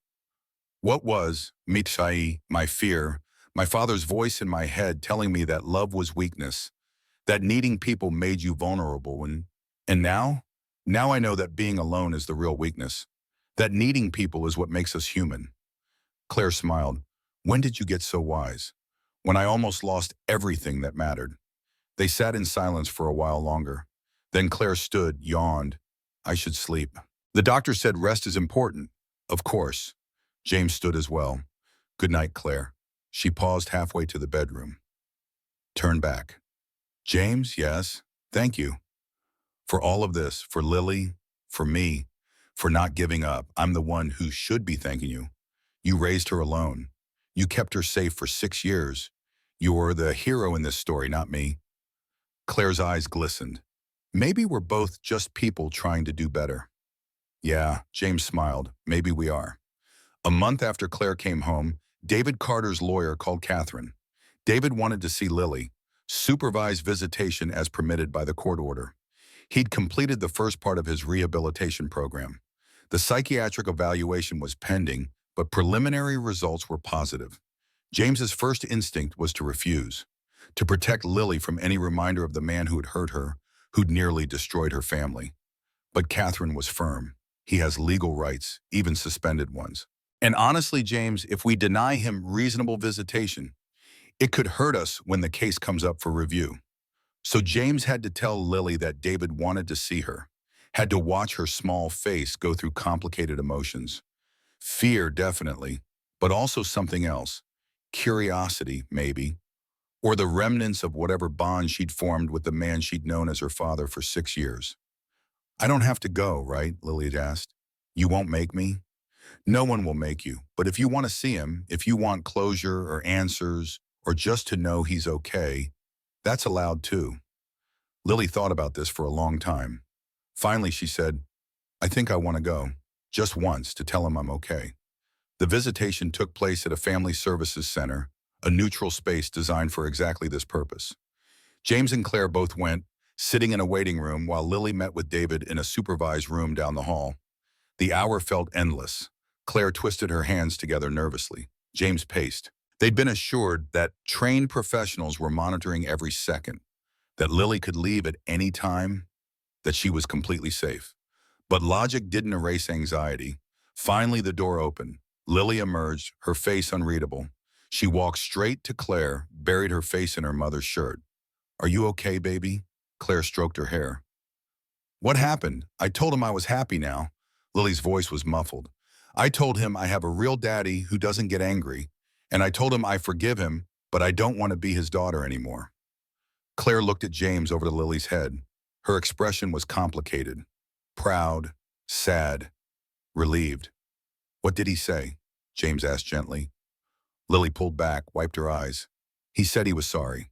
"What was?" Mitzai, my fear, my father's voice in my head telling me that love was weakness, that needing people made you vulnerable. And now? Now I know that being alone is the real weakness, that needing people is what makes us human." Claire smiled. "When did you get so wise?" "When I almost lost everything that mattered." They sat in silence for a while longer. Then Claire stood, yawned. "I should sleep." "The doctor said rest is important." "Of course." James stood as well. "Good night, Claire." She paused halfway to the bedroom. Turned back. "James, yes, thank you. For all of this, for Lily, for me, for not giving up. I'm the one who should be thanking you. You raised her alone. You kept her safe for 6 years. You're the hero in this story, not me." Claire's eyes glistened. "Maybe we're both just people trying to do better." "Yeah," James smiled. "Maybe we are." A month after Claire came home, David Carter's lawyer called Catherine. David wanted to see Lily, supervised visitation as permitted by the court order. He'd completed the first part of his rehabilitation program. The psychiatric evaluation was pending, but preliminary results were positive. James's first instinct was to refuse, to protect Lily from any reminder of the man who had hurt her, who'd nearly destroyed her family. But Catherine was firm. "He has legal rights, even suspended ones. And honestly, James, if we deny him reasonable visitation, it could hurt us when the case comes up for review." So James had to tell Lily that David wanted to see her, had to watch her small face go through complicated emotions. Fear, definitely, but also something else. Curiosity, maybe, or the remnants of whatever bond she'd formed with the man she'd known as her father for 6 years. "I don't have to go, right?" Lily had asked. "You won't make me?" "No one will make you, but if you want to see him, if you want closure or answers, or just to know he's okay, that's allowed too." Lily thought about this for a long time. Finally, she said, "I think I want to go, just once, to tell him I'm okay." The visitation took place at a family services center, a neutral space designed for exactly this purpose. James and Claire both went, sitting in a waiting room while Lily met with David in a supervised room down the hall. The hour felt endless. Claire twisted her hands together nervously. James paced. They'd been assured that trained professionals were monitoring every second, that Lily could leave at any time, that she was completely safe. But logic didn't erase anxiety. Finally, the door opened. Lily emerged, her face unreadable. She walked straight to Claire, buried her face in her mother's shirt. "Are you okay, baby?" Claire stroked her hair. "What happened? I told him I was happy now." Lily's voice was muffled. "I told him I have a real daddy who doesn't get angry, and I told him I forgive him, but I don't want to be his daughter anymore." Claire looked at James over Lily's head. Her expression was complicated. Proud, sad, relieved. "What did he say?" James asked gently. Lily pulled back, wiped her eyes. "He said he was sorry,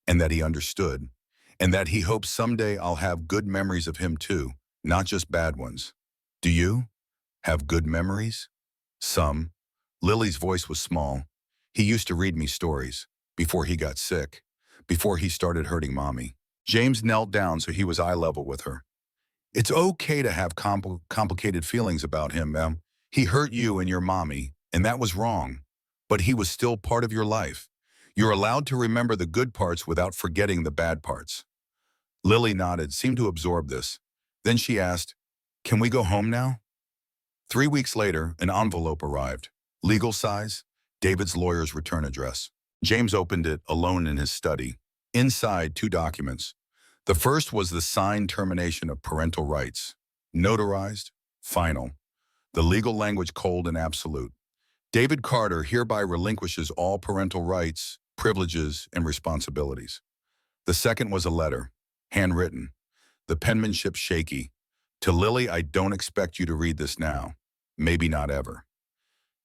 and that he understood, and that he hopes someday I'll have good memories of him too, not just bad ones." "Do you have good memories?" "Some." Lily's voice was small. "He used to read me stories, before he got sick, before he started hurting Mommy." James knelt down so he was eye level with her. It's okay to have complicated feelings about him, ma'am. He hurt you and your mommy, and that was wrong. But he was still part of your life. You're allowed to remember the good parts without forgetting the bad parts. Lily nodded, seemed to absorb this. Then she asked, "Can we go home now?" 3 weeks later, an envelope arrived. Legal size, David's lawyer's return address. James opened it alone in his study. Inside, two documents. The first was the signed termination of parental rights. Notarized, final. The legal language cold and absolute. David Carter hereby relinquishes all parental rights, privileges, and responsibilities. The second was a letter, handwritten, the penmanship shaky. To Lily, I don't expect you to read this now. Maybe not ever.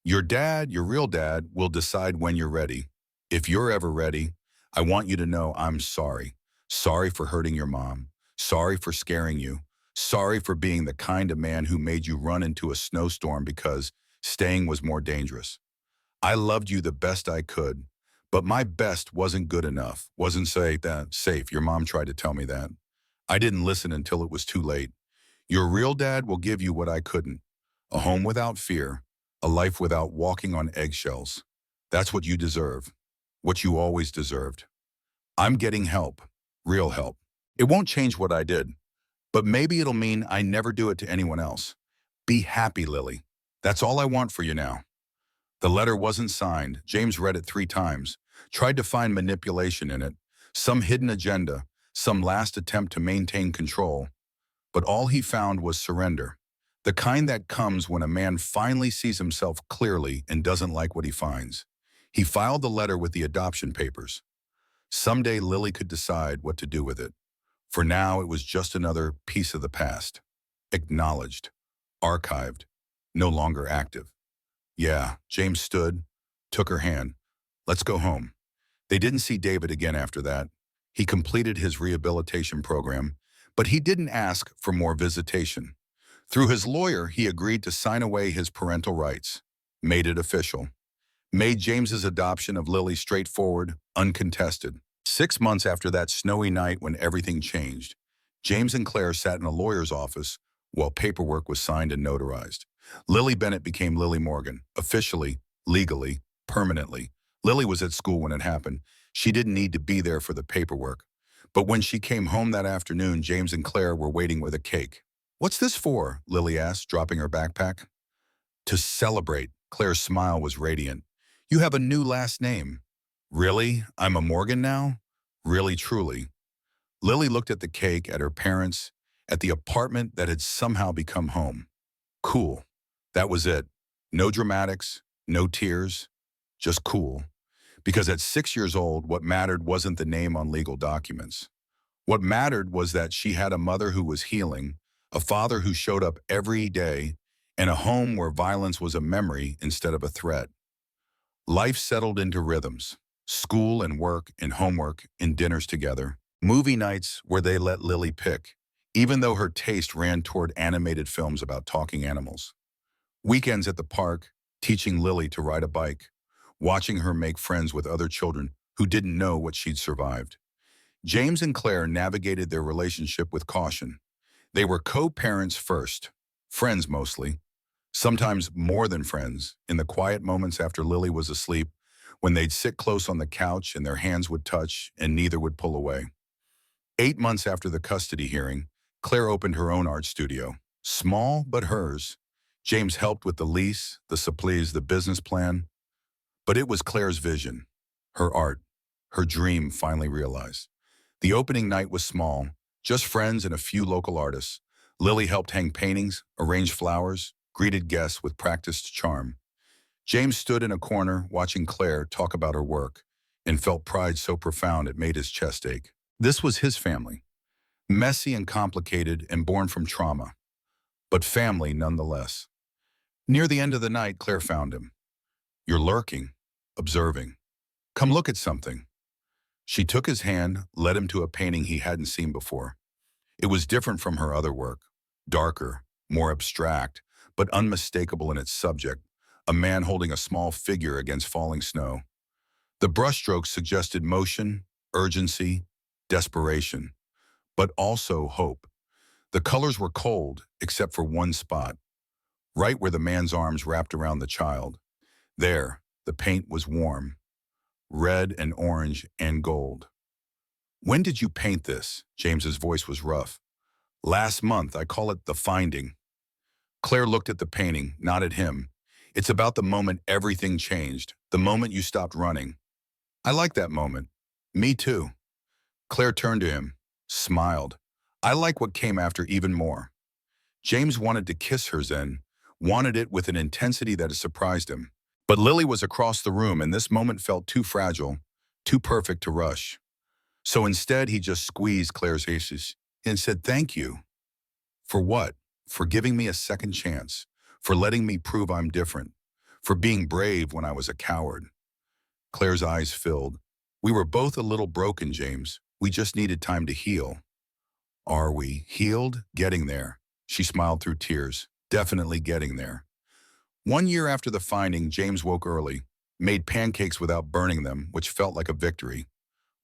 Your dad, your real dad, will decide when you're ready. If you're ever ready, I want you to know I'm sorry. Sorry for hurting your mom. Sorry for scaring you. Sorry for being the kind of man who made you run into a snowstorm because staying was more dangerous. I loved you the best I could, but my best wasn't good enough. Wasn't safe. Your mom tried to tell me that. I didn't listen until it was too late. Your real dad will give you what I couldn't. A home without fear, a life without walking on eggshells. That's what you deserve. What you always deserved. I'm getting help. Real help. It won't change what I did, but maybe it'll mean I never do it to anyone else. Be happy, Lily. That's all I want for you now. The letter wasn't signed. James read it 3 times, tried to find manipulation in it, some hidden agenda, some last attempt to maintain control. But all he found was surrender, the kind that comes when a man finally sees himself clearly and doesn't like what he finds. He filed the letter with the adoption papers. Someday Lily could decide what to do with it. For now, it was just another piece of the past. Acknowledged, archived, no longer active. Yeah, James stood, took her hand. Let's go home. They didn't see David again after that. He completed his rehabilitation program, but he didn't ask for more visitation. Through his lawyer, he agreed to sign away his parental rights, made it official, made James's adoption of Lily straightforward, uncontested. 6 months after that snowy night when everything changed, James and Claire sat in a lawyer's office while paperwork was signed and notarized. Lily Bennett became Lily Morgan, officially, legally, permanently. Lily was at school when it happened. She didn't need to be there for the paperwork. But when she came home that afternoon, James and Claire were waiting with a cake. "What's this for?" Lily asked, dropping her backpack. "To celebrate." Claire's smile was radiant. "You have a new last name." "Really? I'm a Morgan now?" "Really, truly." Lily looked at the cake, at her parents, at the apartment that had somehow become home. Cool. That was it. No dramatics, no tears, just cool. Because at 6 years old, what mattered wasn't the name on legal documents. What mattered was that she had a mother who was healing, a father who showed up every day, and a home where violence was a memory instead of a threat. Life settled into rhythms. School and work and homework and dinners together. Movie nights where they let Lily pick, even though her taste ran toward animated films about talking animals. Weekends at the park, teaching Lily to ride a bike, watching her make friends with other children who didn't know what she'd survived. James and Claire navigated their relationship with caution. They were co-parents first, friends mostly, sometimes more than friends, in the quiet moments after Lily was asleep, when they'd sit close on the couch and their hands would touch and neither would pull away. 8 months after the custody hearing, Claire opened her own art studio. Small, but hers. James helped with the lease, the supplies, the business plan. But it was Claire's vision, her art, her dream finally realized. The opening night was small, just friends and a few local artists. Lily helped hang paintings, arrange flowers, greeted guests with practiced charm. James stood in a corner watching Claire talk about her work and felt pride so profound it made his chest ache. This was his family, messy and complicated and born from trauma, but family nonetheless. Near the end of the night, Claire found him. "You're lurking, observing. Come look at something." She took his hand, led him to a painting he hadn't seen before. It was different from her other work, darker, more abstract, but unmistakable in its subject, a man holding a small figure against falling snow. The brushstrokes suggested motion, urgency, desperation, but also hope. The colors were cold, except for one spot, right where the man's arms wrapped around the child. There, the paint was warm, red and orange and gold. When did you paint this? James's voice was rough. Last month. I call it the finding. Claire looked at the painting, not at him. It's about the moment everything changed, the moment you stopped running. I like that moment. Me too. Claire turned to him, smiled. I like what came after even more. James wanted to kiss her then, wanted it with an intensity that surprised him. But Lily was across the room and this moment felt too fragile, too perfect to rush. So instead he just squeezed Claire's faces and said thank you. For what? For giving me a second chance, for letting me prove I'm different, for being brave when I was a coward. Claire's eyes filled. We were both a little broken, James. We just needed time to heal. Are we healed? Getting there. She smiled through tears. Definitely getting there. 1 year after the finding, James woke early, made pancakes without burning them, which felt like a victory,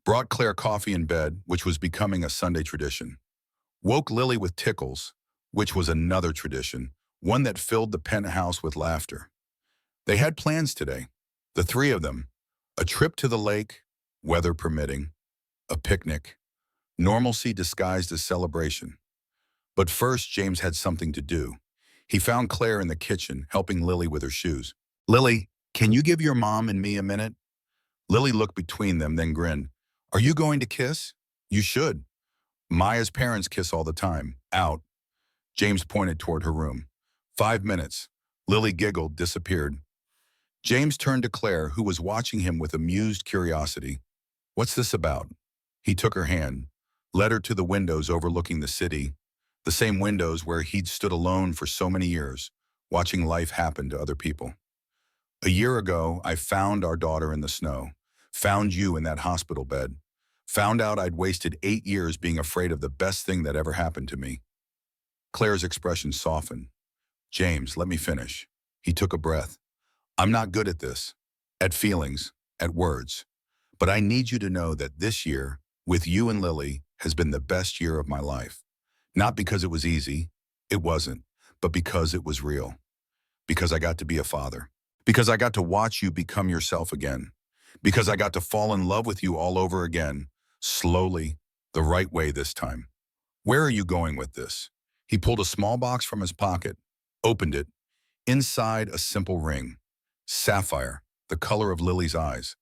brought Claire coffee in bed, which was becoming a Sunday tradition, woke Lily with tickles, which was another tradition, one that filled the penthouse with laughter. They had plans today, the three of them, a trip to the lake, weather permitting, a picnic, normalcy disguised as celebration. But first, James had something to do. He found Claire in the kitchen, helping Lily with her shoes. Lily, can you give your mom and me a minute? Lily looked between them, then grinned. Are you going to kiss? You should. Maya's parents kiss all the time. Out. James pointed toward her room. 5 minutes. Lily giggled, disappeared. James turned to Claire, who was watching him with amused curiosity. What's this about? He took her hand, led her to the windows overlooking the city, the same windows where he'd stood alone for so many years, watching life happen to other people. A year ago, I found our daughter in the snow, found you in that hospital bed, found out I'd wasted 8 years being afraid of the best thing that ever happened to me. Claire's expression softened. James, let me finish. He took a breath. I'm not good at this, at feelings, at words, but I need you to know that this year, with you and Lily, has been the best year of my life. Not because it was easy, it wasn't, but because it was real. Because I got to be a father. Because I got to watch you become yourself again. Because I got to fall in love with you all over again, slowly, the right way this time. Where are you going with this? He pulled a small box from his pocket, opened it. Inside, a simple ring. Sapphire, the color of Lily's eyes.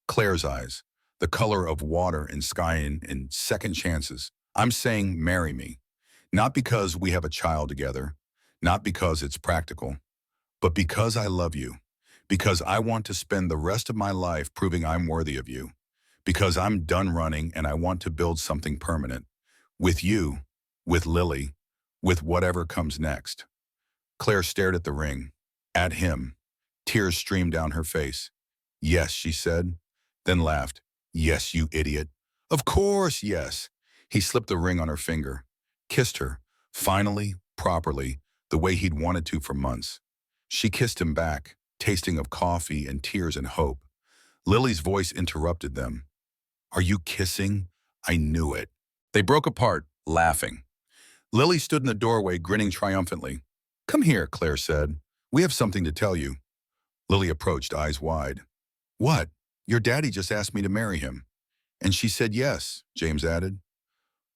Claire's eyes, the color of water and sky and second chances. I'm saying marry me. Not because we have a child together, not because it's practical, but because I love you, because I want to spend the rest of my life proving I'm worthy of you, because I'm done running and I want to build something permanent, with you, with Lily, with whatever comes next. Claire stared at the ring, at him. Tears streamed down her face. Yes, she said, then laughed. Yes, you idiot. Of course, yes. He slipped the ring on her finger, kissed her, finally, properly, the way he'd wanted to for months. She kissed him back, tasting of coffee and tears and hope. Lily's voice interrupted them. Are you kissing? I knew it. They broke apart, laughing. Lily stood in the doorway, grinning triumphantly. Come here, Claire said. We have something to tell you. Lily approached, eyes wide. What? Your daddy just asked me to marry him. And she said yes, James added.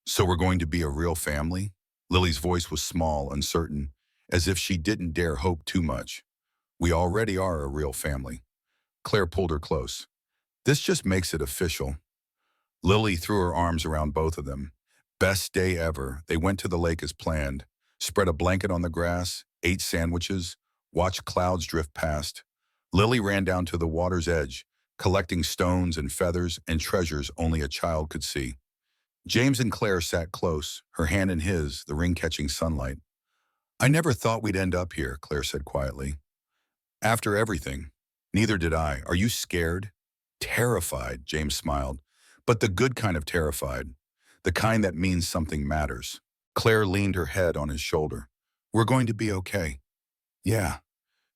So we're going to be a real family? Lily's voice was small, uncertain, as if she didn't dare hope too much. We already are a real family. Claire pulled her close. This just makes it official. Lily threw her arms around both of them. Best day ever. They went to the lake as planned, spread a blanket on the grass, ate sandwiches, watched clouds drift past. Lily ran down to the water's edge, collecting stones and feathers and treasures only a child could see. James and Claire sat close, her hand in his, the ring catching sunlight. I never thought we'd end up here, Claire said quietly. After everything. Neither did I. Are you scared? Terrified, James smiled. But the good kind of terrified. The kind that means something matters. Claire leaned her head on his shoulder. We're going to be okay. Yeah.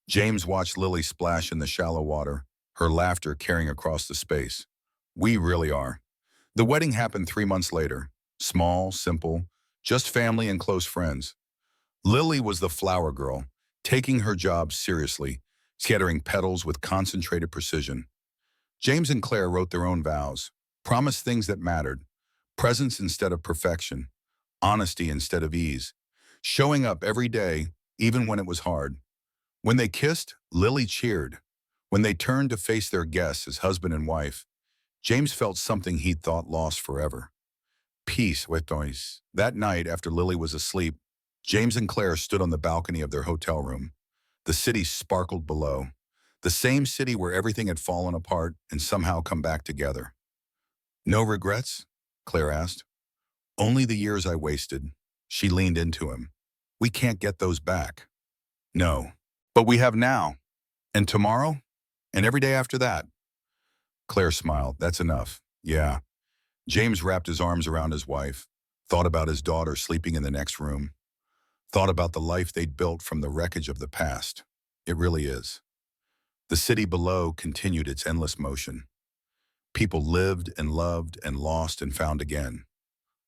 James watched Lily splash in the shallow water, her laughter carrying across the space. We really are. The wedding happened 3 months later. Small, simple, just family and close friends. Lily was the flower girl, taking her job seriously, scattering petals with concentrated precision. James and Claire wrote their own vows, promised things that mattered, presence instead of perfection, honesty instead of ease, showing up every day, even when it was hard. When they kissed, Lily cheered. When they turned to face their guests as husband and wife, James felt something he'd thought lost forever. Peace with noise. That night, after Lily was asleep, James and Claire stood on the balcony of their hotel room. The city sparkled below. The same city where everything had fallen apart and somehow come back together. No regrets? Claire asked. Only the years I wasted. She leaned into him. We can't get those back. No. But we have now. And tomorrow? And every day after that. Claire smiled. That's enough. Yeah. James wrapped his arms around his wife, thought about his daughter sleeping in the next room, thought about the life they'd built from the wreckage of the past. It really is. The city below continued its endless motion. People lived and loved and lost and found again.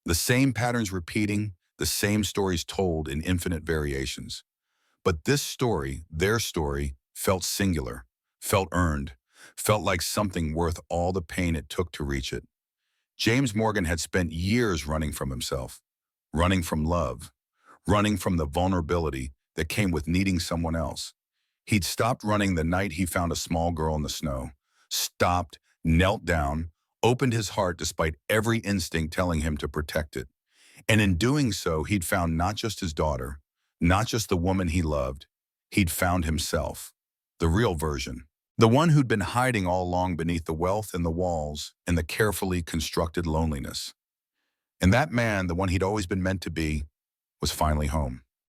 The same patterns repeating, the same stories told in infinite variations. But this story, their story, felt singular, felt earned, felt like something worth all the pain it took to reach it. James Morgan had spent years running from himself, running from love, running from the vulnerability that came with needing someone else. He'd stopped running the night he found a small girl in the snow, stopped, knelt down, opened his heart despite every instinct telling him to protect it. And in doing so, he'd found not just his daughter, not just the woman he loved, he'd found himself, the real version. The one who'd been hiding all along beneath the wealth and the walls and the carefully constructed loneliness. And that man, the one he'd always been meant to be, was finally home.